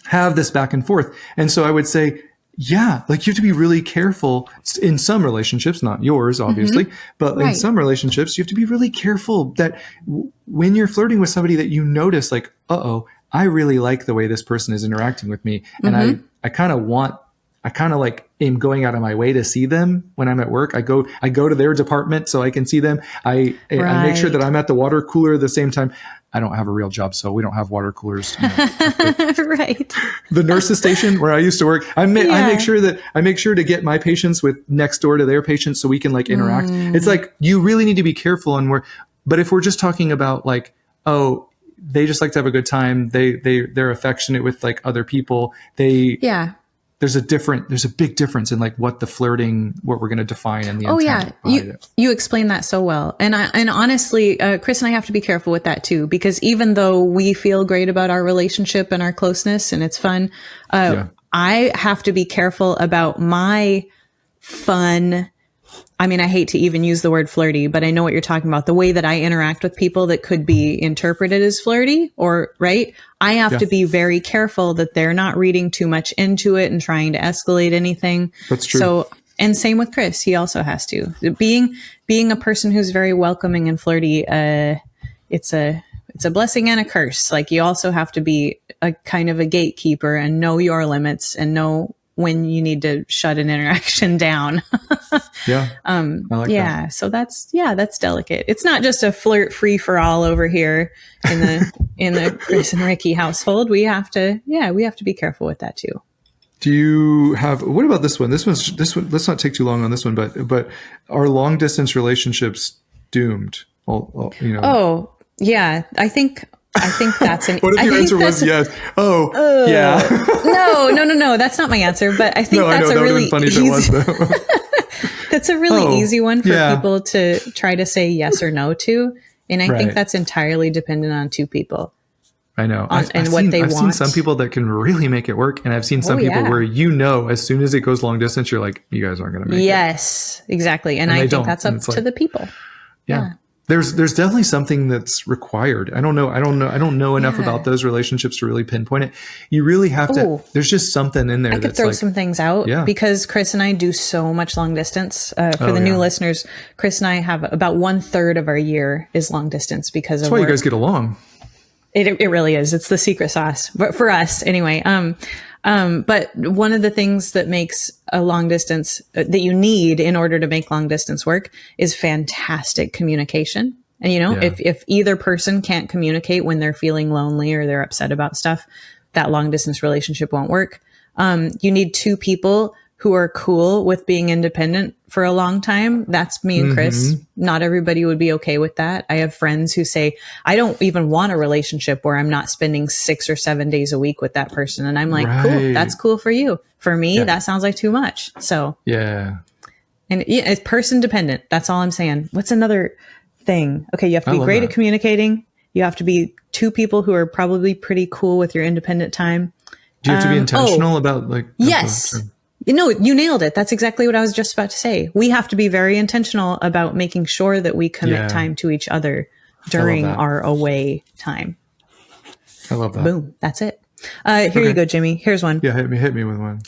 have this back and forth. And so I would say, like, you have to be really careful in some relationships, not yours, obviously, but in some relationships, you have to be really careful that when you're flirting with somebody that you notice, like, I really like the way this person is interacting with me. And I kind of like am going out of my way to see them when I'm at work. I go to their department so I can see them. I make sure that I'm at the water cooler at the same time. I don't have a real job, so we don't have water coolers. You know. Right. The nurse's station where I used to work, I make sure to get my patients with next door to their patients so we can like interact. It's like, you really need to be careful. But if we're just talking about like, they just like to have a good time. They're affectionate with like other people. There's a big difference in like what we're going to define and the intent. You explained that so well. And honestly, Chris and I have to be careful with that too, because even though we feel great about our relationship and our closeness and it's fun, I have to be careful about my fun. I mean, I hate to even use the word flirty, but I know what you're talking about. The way that I interact with people that could be interpreted as flirty I have to be very careful that they're not reading too much into it and trying to escalate anything. That's true. So, and same with Chris. He also has to. Being a person who's very welcoming and flirty, it's a blessing and a curse. Like, you also have to be a kind of a gatekeeper and know your limits and know when you need to shut an interaction down. I like that. So that's delicate. It's not just a flirt free for all over here in the Chris and Rikki household. We have to be careful with that too. Do you have, what about this one? This one, let's not take too long on this one, but are long distance relationships doomed? You know. Oh yeah. I think that's an. What if your answer was yes? Yeah. No. That's not my answer. But I think that's a really funny easy. If it was, though. That's a really easy one for people to try to say yes or no to, and I think that's entirely dependent on two people. I know, I've seen some people that can really make it work, and I've seen some people where as soon as it goes long distance, you're like, you guys aren't going to make it. Yes, exactly, and I think that's up to the people. Yeah. There's definitely something that's required. I don't know enough about those relationships to really pinpoint it. You really have to. There's just something in there. I could throw some things out because Chris and I do so much long distance. For the new listeners, Chris and I have about 1/3 of our year is long distance because that's why you guys get along. It really is. It's the secret sauce, but for us anyway. But one of the things that makes a long distance that you need in order to make long distance work is fantastic communication. And, if either person can't communicate when they're feeling lonely or they're upset about stuff, that long distance relationship won't work. You need two people who are cool with being independent for a long time. That's me and Chris. Not everybody would be okay with that. I have friends who say, I don't even want a relationship where I'm not spending 6 or 7 days a week with that person. And I'm like, cool, that's cool for you. For me, that sounds like too much. So, and it's person dependent. That's all I'm saying. What's another thing? Okay. You have to be great at communicating. You have to be two people who are probably pretty cool with your independent time. Do you have to be intentional about like, yes. No, you nailed it. That's exactly what I was just about to say. We have to be very intentional about making sure that we commit time to each other during our away time. I love that. Boom. That's it. Here you go, Jimmy. Here's one. Yeah, hit me with one.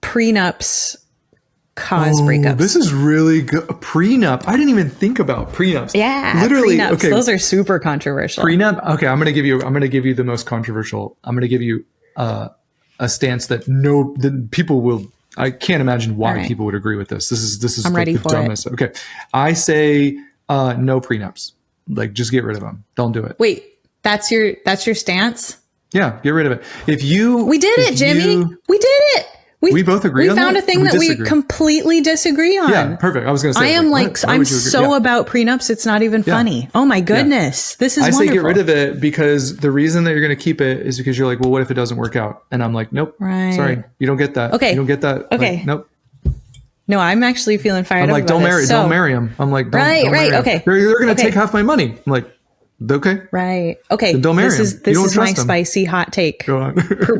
Prenups cause breakups. This is really good. A prenup. I didn't even think about prenups. Yeah, literally. Prenups. Okay, those are super controversial. Prenup. Okay, I'm gonna give you the most controversial. I'm gonna give you a stance that people will. I can't imagine why people would agree with this. This is I'm like ready the for dumbest. Okay, I say no prenups. Like, just get rid of them. Don't do it. Wait, that's your stance? Yeah, get rid of it. We did it, Jimmy. We did it. We both agree on that? We found a thing that we completely disagree on. Yeah, perfect. I was going to say. I am I'm so about prenups. It's not even funny. Oh my goodness. Yeah. This is wonderful. I say get rid of it because the reason that you're going to keep it is because you're like, well, what if it doesn't work out? And I'm like, nope. Right. Sorry. You don't get that. Okay. You don't get that. Okay. Like, nope. No, I'm actually feeling fired up. I'm like, don't marry him. I'm like, don't marry him. Okay. They're going to take half my money. I'm like, okay. Right. Okay. Then don't marry him. This is my spicy hot take. Go on.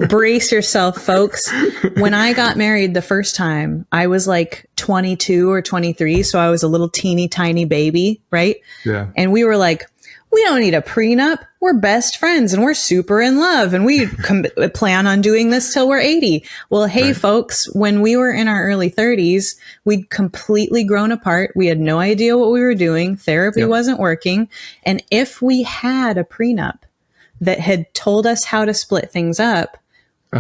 Brace yourself, folks. When I got married the first time, I was like 22 or 23. So I was a little teeny tiny baby. Right. Yeah. And we were like, we don't need a prenup. We're best friends and we're super in love. And we plan on doing this till we're 80. Well, hey, folks, when we were in our early 30s, we'd completely grown apart. We had no idea what we were doing. Therapy wasn't working. And if we had a prenup that had told us how to split things up,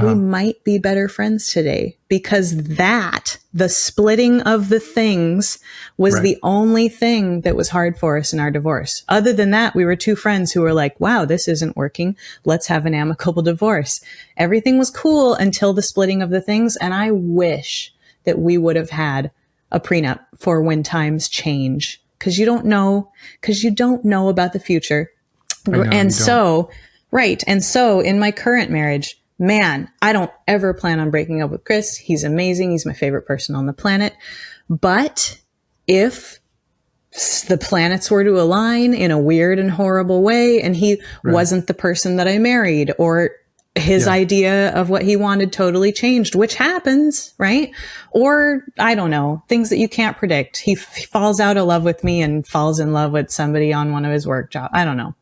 we might be better friends today because the splitting of the things was the only thing that was hard for us in our divorce. Other than that, we were two friends who were like, wow, this isn't working. Let's have an amicable divorce. Everything was cool until the splitting of the things. And I wish that we would have had a prenup for when times change because you don't know about the future. And so in my current marriage, man, I don't ever plan on breaking up with Chris. He's amazing. He's my favorite person on the planet. But if the planets were to align in a weird and horrible way, and he wasn't the person that I married, or his idea of what he wanted totally changed, which happens, right? Or I don't know, things that you can't predict. He falls out of love with me and falls in love with somebody on one of his work jobs. I don't know.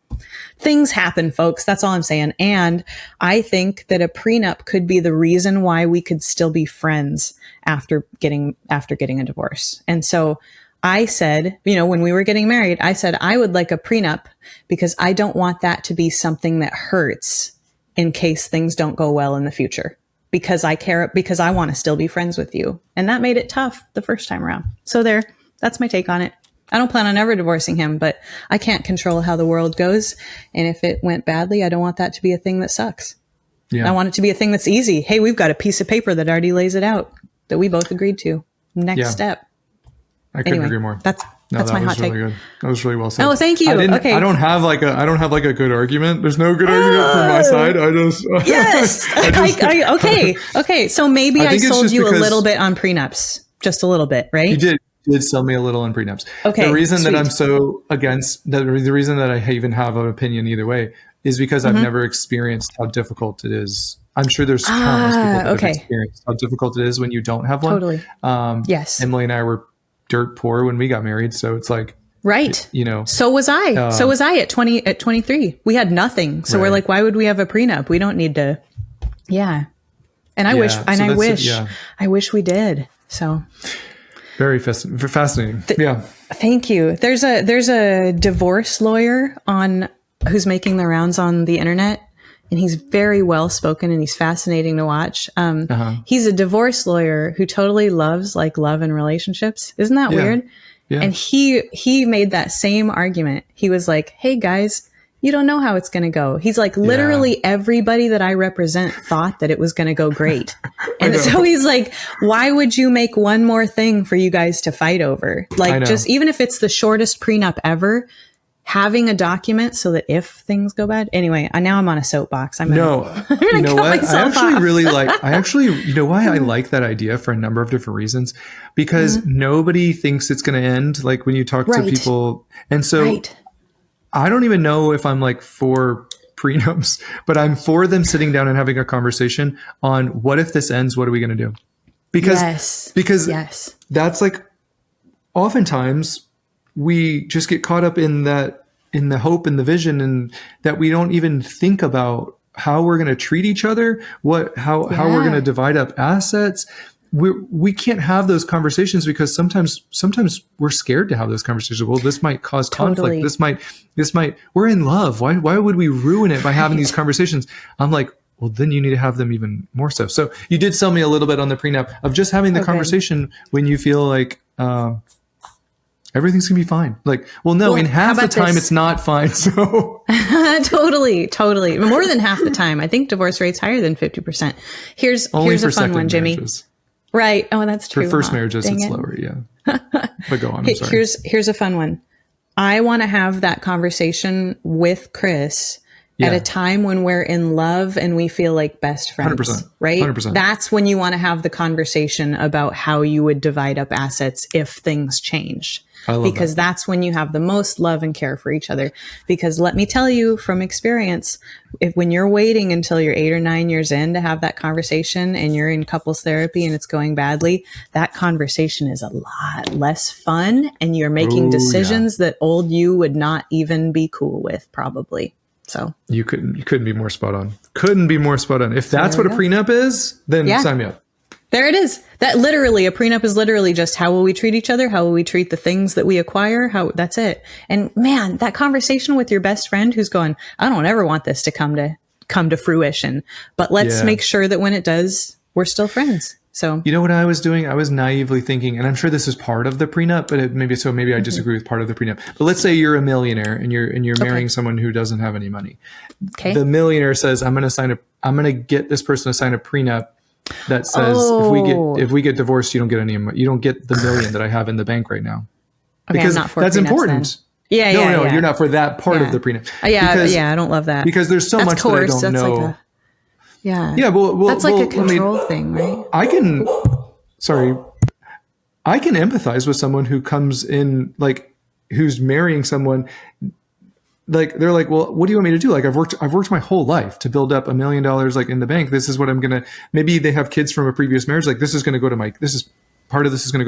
Things happen, folks. That's all I'm saying. And I think that a prenup could be the reason why we could still be friends after getting a divorce. And so I said, when we were getting married, I said, I would like a prenup because I don't want that to be something that hurts in case things don't go well in the future, because I want to still be friends with you. And that made it tough the first time around. So that's my take on it. I don't plan on ever divorcing him, but I can't control how the world goes. And if it went badly, I don't want that to be a thing that sucks. Yeah. I want it to be a thing that's easy. Hey, we've got a piece of paper that already lays it out that we both agreed to. Next step. I couldn't agree more. That's my hot take. Really good. That was really well said. Oh, thank you. I don't have like a good argument. There's no good argument from my side. Okay. So maybe I sold you a little bit on prenups, just a little bit, right? You did sell me a little on prenups. Okay. The reason that I'm so against the reason that I even have an opinion either way is because I've never experienced how difficult it is. I'm sure there's countless people that have experienced how difficult it is when you don't have one. Totally. Yes. Emily and I were dirt poor when we got married, so it's like So was I. So was I at 23. We had nothing. So we're like, why would we have a prenup? We don't need to. Yeah. And I wish we did. So very fascinating. Thank you. There's a divorce lawyer who's making the rounds on the internet, and he's very well spoken and he's fascinating to watch. He's a divorce lawyer who totally loves like love and relationships. Isn't that weird? Yeah. And he made that same argument. He was like, hey guys, you don't know how it's going to go. He's like, literally everybody that I represent thought that it was going to go great. And so he's like, why would you make one more thing for you guys to fight over? Like, just even if it's the shortest prenup ever, having a document so that if things go bad. Anyway, now I'm on a soapbox. You know what? I actually, you know why I like that idea for a number of different reasons, because nobody thinks it's going to end. Like when you talk to people. And so I don't even know if I'm like for prenups, but I'm for them sitting down and having a conversation on what if this ends, what are we going to do? Because that's like oftentimes we just get caught up in the hope and the vision, and that we don't even think about how we're going to treat each other, how we're going to divide up assets. we can't have those conversations because sometimes we're scared to have those conversations. Well, this might cause conflict. This might, we're in love. Why would we ruin it by having these conversations? I'm like, well, then you need to have them even more so. So you did sell me a little bit on the prenup of just having the conversation when you feel like, everything's gonna be fine. Like, well, no, in half the time it's not fine. So totally. More than half the time. I think divorce rate's higher than 50%. Here's a fun one, Jimmy. Marriages. Right. Oh, that's true. For first marriages, it's lower. Yeah. But go on. I'm sorry. Here's a fun one. I want to have that conversation with Chris at a time when we're in love and we feel like best friends, 100%, right? 100%. That's when you want to have the conversation about how you would divide up assets if things changed. Because that's when you have the most love and care for each other. Because let me tell you from experience, when you're waiting until you're 8 or 9 years in to have that conversation and you're in couples therapy and it's going badly, that conversation is a lot less fun and you're making decisions that old you would not even be cool with probably. So you couldn't be more spot on. Couldn't be more spot on. If that's what a prenup is, then sign me up. There it is. That literally, a prenup is literally just how will we treat each other? How will we treat the things that we acquire? That's it. And man, that conversation with your best friend who's going, I don't ever want this to come to fruition, but let's make sure that when it does, we're still friends. So, you know what I was doing? I was naively thinking, and I'm sure this is part of the prenup, but maybe I disagree with part of the prenup. But let's say you're a millionaire and you're marrying someone who doesn't have any money. Okay. The millionaire says, I'm going to get this person to sign a prenup that says if we get divorced, you don't get any. You don't get the $1 million that I have in the bank right now. Okay, because not for that's important. Then. No, you're not for that part of the prenup. I don't love that because there's so much that I don't know. Well, that's like a control thing, right? I can empathize with someone who comes in, like, who's marrying someone. Like, they're like, well, what do you want me to do? Like, I've worked my whole life to build up $1 million, like, in the bank. This is what I'm going to, maybe they have kids from a previous marriage. Like, part of this is going to go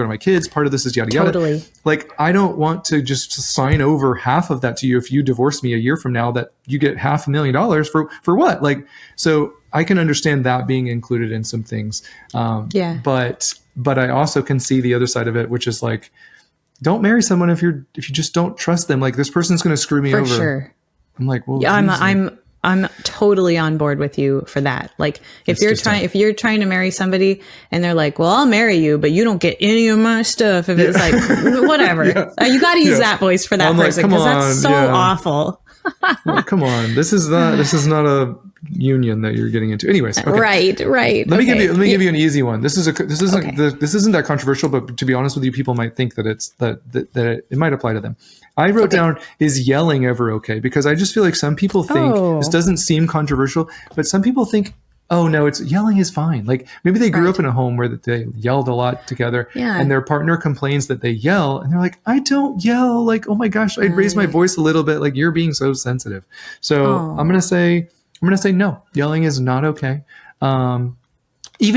to my kids. Part of this is yada, yada. Totally. Like, I don't want to just sign over half of that to you. If you divorce me a year from now, that you get $500,000 for what? Like, so I can understand that being included in some things. But I also can see the other side of it, which is like, don't marry someone if you just don't trust them. Like, this person's going to screw me over. For sure. I'm like, well, I'm totally on board with you for that. Like, if you're trying to marry somebody and they're like, well, I'll marry you, but you don't get any of my stuff. If it's like, whatever, you got to use that voice for that person, because that's so awful. Well, come on. This is not a union that you're getting into. Anyways. Okay. Right. Let me give you an easy one. This isn't that controversial, but to be honest with you, people might think that it might apply to them. I wrote down, is yelling ever okay? Because I just feel like some people think this doesn't seem controversial, but some people think, oh no, yelling is fine. Like, maybe they grew up in a home where they yelled a lot together, and their partner complains that they yell, and they're like, I don't yell. Like, oh my gosh, I'd raise my voice a little bit. Like, you're being so sensitive. So I'm gonna say no. Yelling is not okay. Even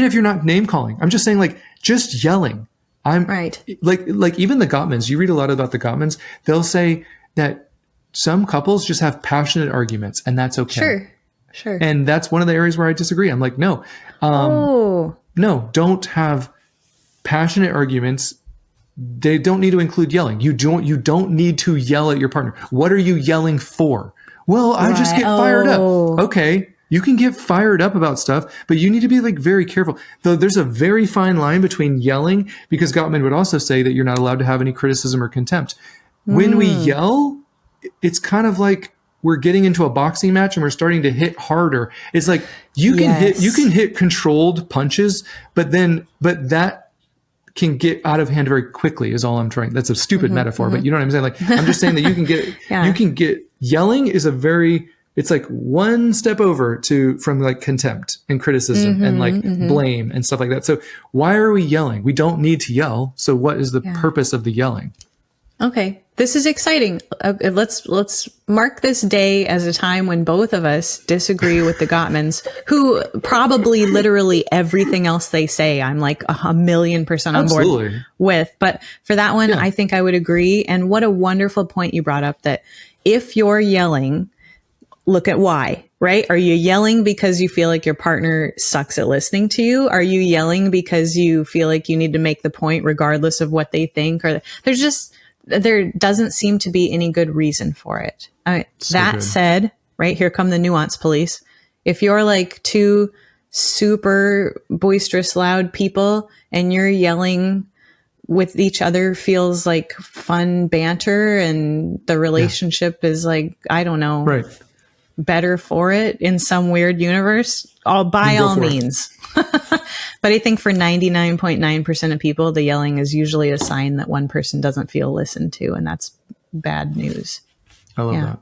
if you're not name calling, I'm just saying, like, just yelling. I'm right. Like even the Gottmans. You read a lot about the Gottmans. They'll say that some couples just have passionate arguments, and that's okay. Sure. And that's one of the areas where I disagree. I'm like, no, don't have passionate arguments. They don't need to include yelling. You don't need to yell at your partner. What are you yelling for? Well, I just get fired up. Okay. You can get fired up about stuff, but you need to be, like, very careful. Though there's a very fine line between yelling, because Gottman would also say that you're not allowed to have any criticism or contempt. When we yell, it's kind of like we're getting into a boxing match and we're starting to hit harder. It's like you can hit controlled punches, but that can get out of hand very quickly is all I'm trying. That's a stupid metaphor, but you know what I'm saying? Like, I'm just saying that you can get yelling is it's like one step over from like contempt and criticism and like blame and stuff like that. So why are we yelling? We don't need to yell. So what is the purpose of the yelling? Okay. This is exciting. Let's mark this day as a time when both of us disagree with the Gottmans, who probably literally everything else they say, I'm like 1,000,000% on board with. But for that one, I think I would agree. And what a wonderful point you brought up, that if you're yelling, look at why. right? Are you yelling because you feel like your partner sucks at listening to you? Are you yelling because you feel like you need to make the point regardless of what they think? Or there doesn't seem to be any good reason for it. That said, right, here come the nuance police. If you're like two super boisterous, loud people and you're yelling with each other feels like fun banter and the relationship is like, I don't know. Right. Better for it in some weird universe, by all means. But I think for 99.9% of people, the yelling is usually a sign that one person doesn't feel listened to, and that's bad news. I love that.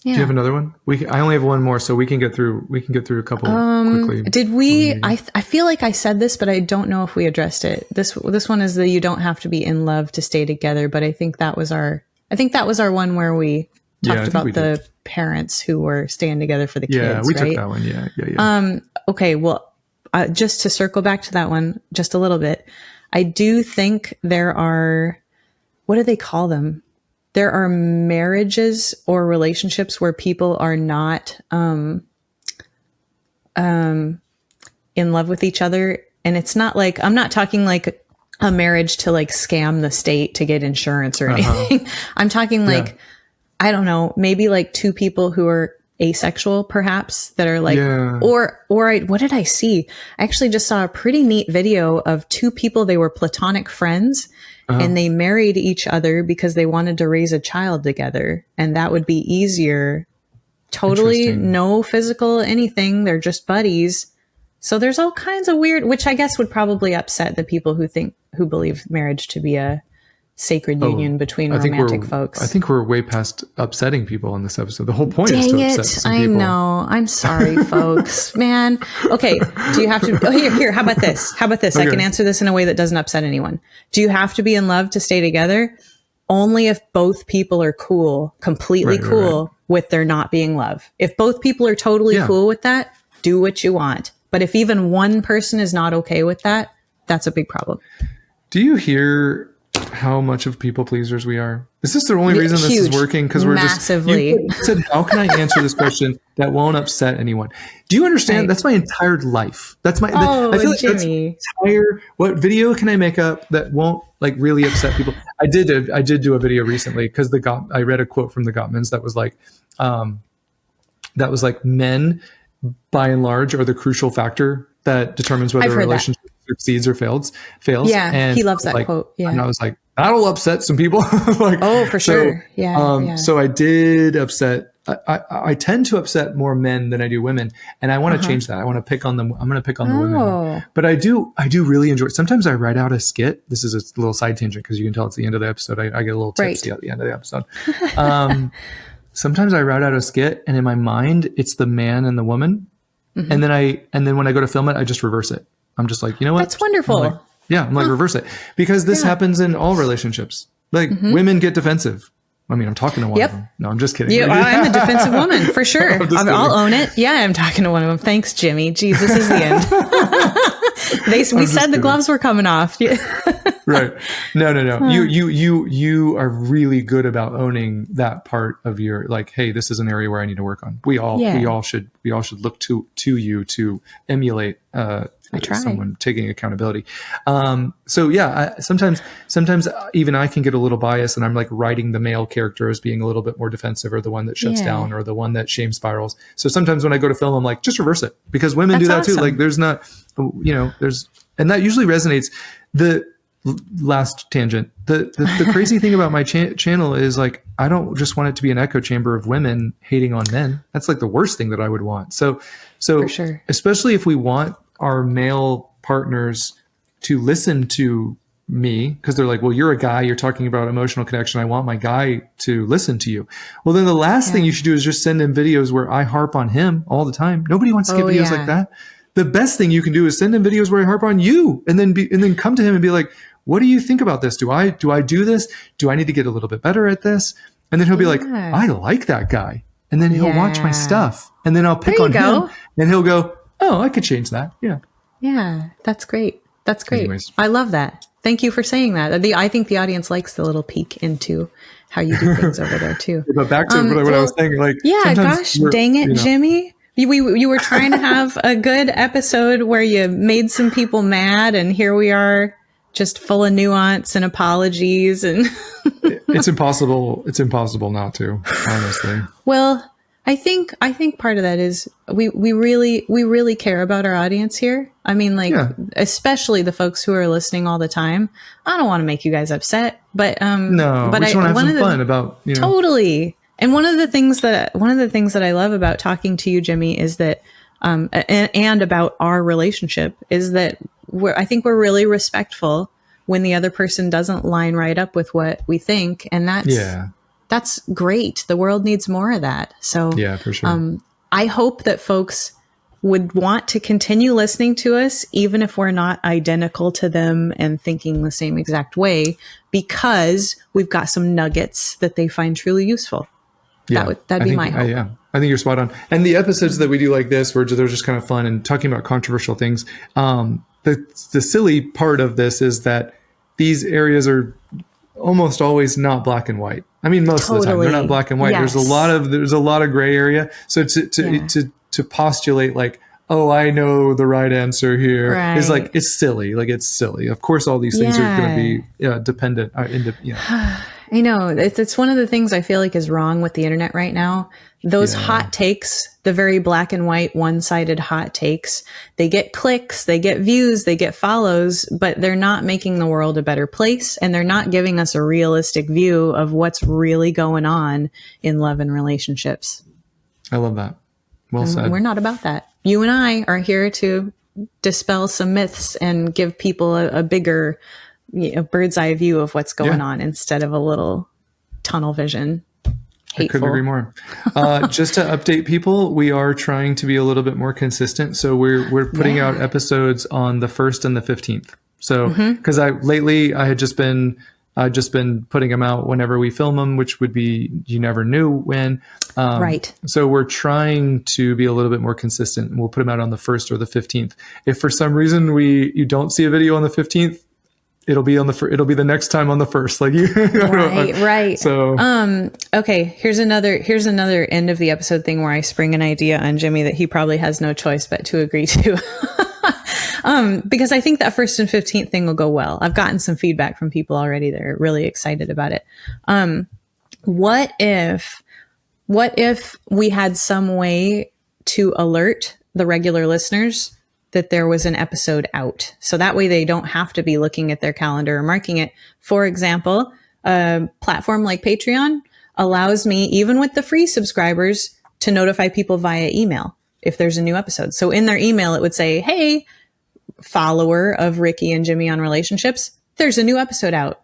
Yeah. Do you have another one? I only have one more, so we can get through a couple quickly. Did we? I feel like I said this, but I don't know if we addressed it. This one is you don't have to be in love to stay together, but I think that was our one where we talked about the parents who were staying together for the kids. Yeah, we took that one. Yeah. Okay, well, just to circle back to that one just a little bit, I do think there are, what do they call them? There are marriages or relationships where people are not in love with each other. And it's not like, I'm not talking like a marriage to like scam the state to get insurance or anything. I'm talking like, I don't know, maybe like two people who are asexual perhaps that are like, what did I see? I actually just saw a pretty neat video of two people. They were platonic friends and they married each other because they wanted to raise a child together. And that would be easier. Totally no physical anything. They're just buddies. So there's all kinds of weird, which I guess would probably upset the people who believe marriage to be a sacred union between romantic folks. I think we're way past upsetting people on this episode. The whole point is to upset some people. I know. I'm sorry, folks. Man. Okay. Do you have to? Here. How about this? Okay. I can answer this in a way that doesn't upset anyone. Do you have to be in love to stay together? Only if both people are cool, completely cool with there not being love. If both people are totally cool with that, do what you want. But if even one person is not okay with that, that's a big problem. Do you hear how much of people pleasers we are? Is this the only reason this is working? Because we're massively. You said, how can I answer this question that won't upset anyone? Do you understand? That's my entire life. That's my. I feel like Jimmy. What video can I make up that won't like really upset people? I did do a video recently because I read a quote from the Gottmans that was like, men by and large are the crucial factor that determines whether a relationship succeeds or fails. Yeah, and he loves that quote. Yeah, and I was like, that'll upset some people. For sure. Yeah, So I did upset. I tend to upset more men than I do women, and I want to change that. I want to pick on them. I'm going to pick on the women, but I do really enjoy it. Sometimes I write out a skit. This is a little side tangent because you can tell it's the end of the episode. I get a little tipsy at the end of the episode. Sometimes I write out a skit, and in my mind, it's the man and the woman, and then when I go to film it, I just reverse it. I'm just like, you know what? That's wonderful. I'm like, reverse it. Because this happens in all relationships. Like, women get defensive. I mean, I'm talking to one of them. No, I'm just kidding. I'm a defensive woman, for sure. I'll own it. Yeah, I'm talking to one of them. Thanks, Jimmy. Jeez, this is the end. We said the gloves were coming off. Right. No. You are really good about owning that part of your, like, hey, this is an area where I need to work on. We all should look to you to emulate someone taking accountability. Sometimes even I can get a little biased, and I'm like writing the male character as being a little bit more defensive, or the one that shuts down, or the one that shame spirals. So sometimes when I go to film, I'm like, just reverse it, because women do that too. Like, there's not, and that usually resonates. The last tangent. The crazy thing about my channel is, like, I don't just want it to be an echo chamber of women hating on men. That's like the worst thing that I would want. So for sure. Especially if we want our male partners to listen to me, because they're like, well, you're a guy, you're talking about emotional connection, I want my guy to listen to you. Well, then the last thing you should do is just send him videos where I harp on him all the time. Nobody wants to get videos like that. The best thing you can do is send him videos where I harp on you, and then come to him and be like, what do you think about this? Do I do this? Do I need to get a little bit better at this? And then he'll be like, I like that guy. And then he'll watch my stuff, and then I'll pick on him, and he'll go, oh, I could change that. Yeah. Yeah. That's great. Anyways. I love that. Thank you for saying that. I think the audience likes the little peek into how you do things over there too. But back to what I was saying, like, gosh, dang it, Jimmy. You were trying to have a good episode where you made some people mad, and here we are, just full of nuance and apologies. And it's impossible. It's impossible not to, honestly. Well, I think part of that is we really care about our audience here. I mean, like, especially the folks who are listening all the time. I don't want to make you guys upset, but no, but we just want to have some fun about, you know. Totally. And one of the things that I love about talking to you, Jimmy, is that and about our relationship is that I think we're really respectful when the other person doesn't line right up with what we think, and that's great. The world needs more of that. So yeah, for sure. I hope that folks would want to continue listening to us, even if we're not identical to them and thinking the same exact way, because we've got some nuggets that they find truly useful. Yeah, that'd be my hope. Yeah, I think you're spot on. And the episodes that we do like this, where they're just kind of fun and talking about controversial things. The silly part of this is that these areas are almost always not black and white. I mean, most of the time they're not black and white. Yes. There's a lot of gray area. So to postulate like, oh, I know the right answer here is like, it's silly. Like, it's silly. Of course, all these things are going to be dependent. I know it's one of the things I feel like is wrong with the internet right now. Those hot takes, the very black and white, one-sided hot takes, they get clicks, they get views, they get follows, but they're not making the world a better place. And they're not giving us a realistic view of what's really going on in love and relationships. I love that. Well said. We're not about that. You and I are here to dispel some myths and give people a bigger bird's eye view of what's going on instead of a little tunnel vision. Hateful. I couldn't agree more. Just to update people, we are trying to be a little bit more consistent. So we're putting out episodes on the 1st and the 15th. So because lately I had just been putting them out whenever we film them, which would be, you never knew when. Right. So we're trying to be a little bit more consistent, and we'll put them out on the 1st or the 15th. If for some reason you don't see a video on the 15th, it'll be the next time on the 1st. Like right. So, okay. Here's another end of the episode thing where I spring an idea on Jimmy that he probably has no choice but to agree to. Because I think that 1st and 15th thing will go well. I've gotten some feedback from people already that are really excited about it. What if we had some way to alert the regular listeners that there was an episode out? So that way they don't have to be looking at their calendar or marking it. For example, a platform like Patreon allows me, even with the free subscribers, to notify people via email if there's a new episode. So in their email, it would say, hey, follower of Rikki and Jimmy on relationships, there's a new episode out.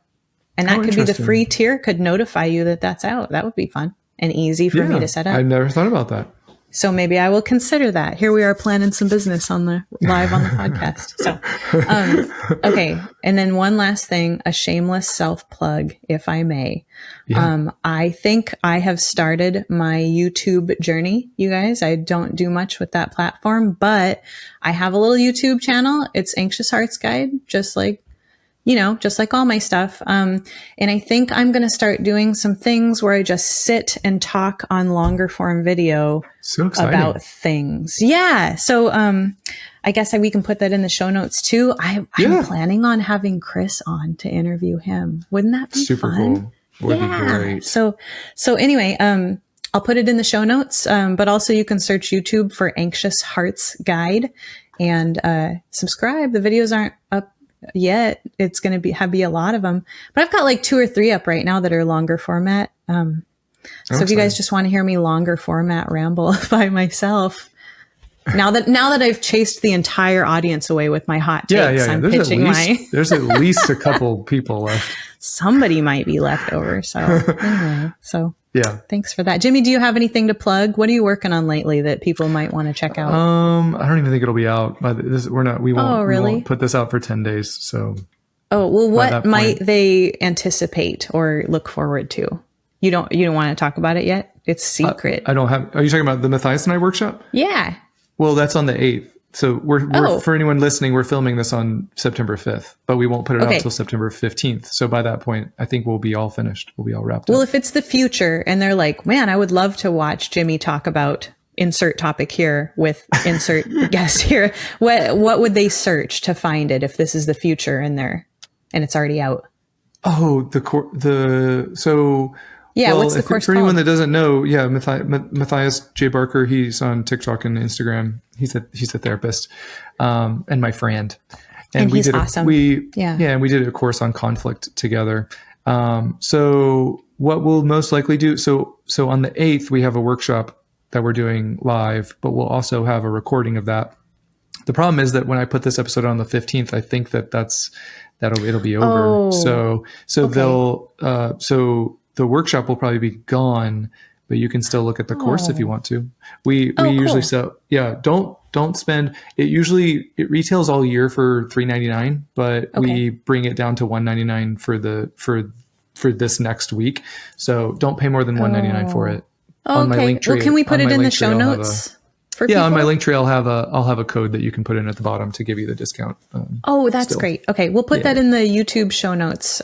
And that could be the free tier could notify you that that's out. That would be fun and easy for me to set up. I've never thought about that. So maybe I will consider that. Here we are planning some business live on the podcast. So, okay. And then one last thing, a shameless self plug, if I may. Yeah. I think I have started my YouTube journey, you guys. I don't do much with that platform, but I have a little YouTube channel. It's Anxious Hearts Guide, just like all my stuff. And I think I'm going to start doing some things where I just sit and talk on longer form video about things. Yeah. So, I guess we can put that in the show notes too. I'm planning on having Chris on to interview him. Wouldn't that be super fun? Cool. Would be great. So anyway, I'll put it in the show notes. But also you can search YouTube for Anxious Hearts Guide and, subscribe. The videos aren't up yet. It's going to be a lot of them, but I've got like 2 or 3 up right now that are longer format. So if you guys just want to hear me longer format ramble by myself, now that I've chased the entire audience away with my hot takes, I'm pitching there's at least a couple people left. Somebody might be left over. So anyway, thanks for that. Jimmy, do you have anything to plug? What are you working on lately that people might want to check out? I don't even think it'll be out by we won't put this out for 10 days. So, what might they anticipate or look forward to? You don't want to talk about it yet? It's secret. I don't have, are you talking about the Matthias and I workshop? Yeah. Well, that's on the 8th. So we're for anyone listening, we're filming this on September 5th, but we won't put it out until September 15th. So by that point, I think we'll be all finished. We'll be all wrapped up. Well, if it's the future and they're like, man, I would love to watch Jimmy talk about insert topic here with insert guest here. What would they search to find it if this is the future in there and it's already out? Oh, yeah, well, what's the course for anyone called? that doesn't know, yeah, Matthias J. Barker, he's on TikTok and Instagram. He's a therapist, and my friend. And he's awesome. And we did a course on conflict together. So what we'll most likely do, so on the 8th, we have a workshop that we're doing live, but we'll also have a recording of that. The problem is that when I put this episode on the 15th, I think it'll be over. So the workshop will probably be gone, but you can still look at the course if you want to. We usually sell, don't spend it. Usually it retails all year for $3.99, but we bring it down to $1.99 for this next week. So don't pay more than $1.99 for it. On my link tree, well, can we put it in the show notes? On my link tree, I'll have a code that you can put in at the bottom to give you the discount. That's great. Okay, we'll put that in the YouTube show notes,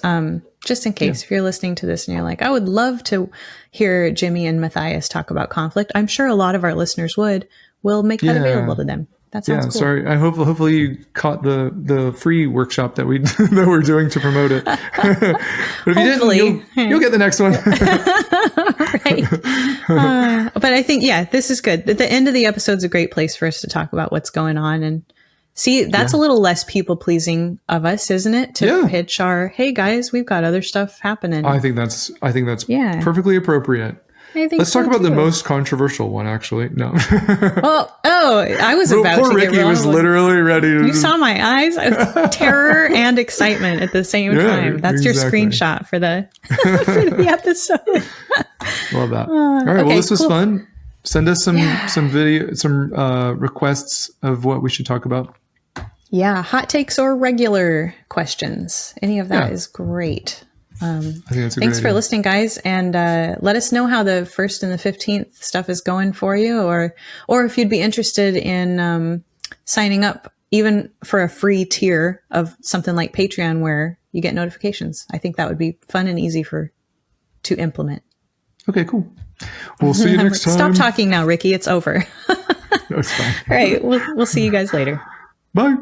just in case if you're listening to this and you're like, I would love to hear Jimmy and Matthias talk about conflict. I'm sure a lot of our listeners would. We'll make that available to them. That sounds cool. Sorry. I hopefully you caught the free workshop that that we're doing to promote it. But if you didn't, you'll get the next one. Right. But I think, this is good. The end of the episode is a great place for us to talk about what's going on. And see, that's a little less people pleasing of us, isn't it? To pitch our, hey guys, we've got other stuff happening. I think that's perfectly appropriate. Let's talk about the most controversial one, actually. No. I was about poor to Rikki get was literally ready to... You saw my eyes. I was terror and excitement at the same time. That's your screenshot for the episode. Love that. All right. Well, this was fun. Send us some requests of what we should talk about. Yeah. Hot takes or regular questions. Any of that is great. I think that's thanks for listening, guys, and let us know how the 1st and the 15th stuff is going for you, or if you'd be interested in signing up even for a free tier of something like Patreon where you get notifications. I think that would be fun and easy to implement. Okay, cool. We'll see you next time. Stop talking now, Rikki. It's over. No, it's fine. All right, we'll see you guys later. Bye.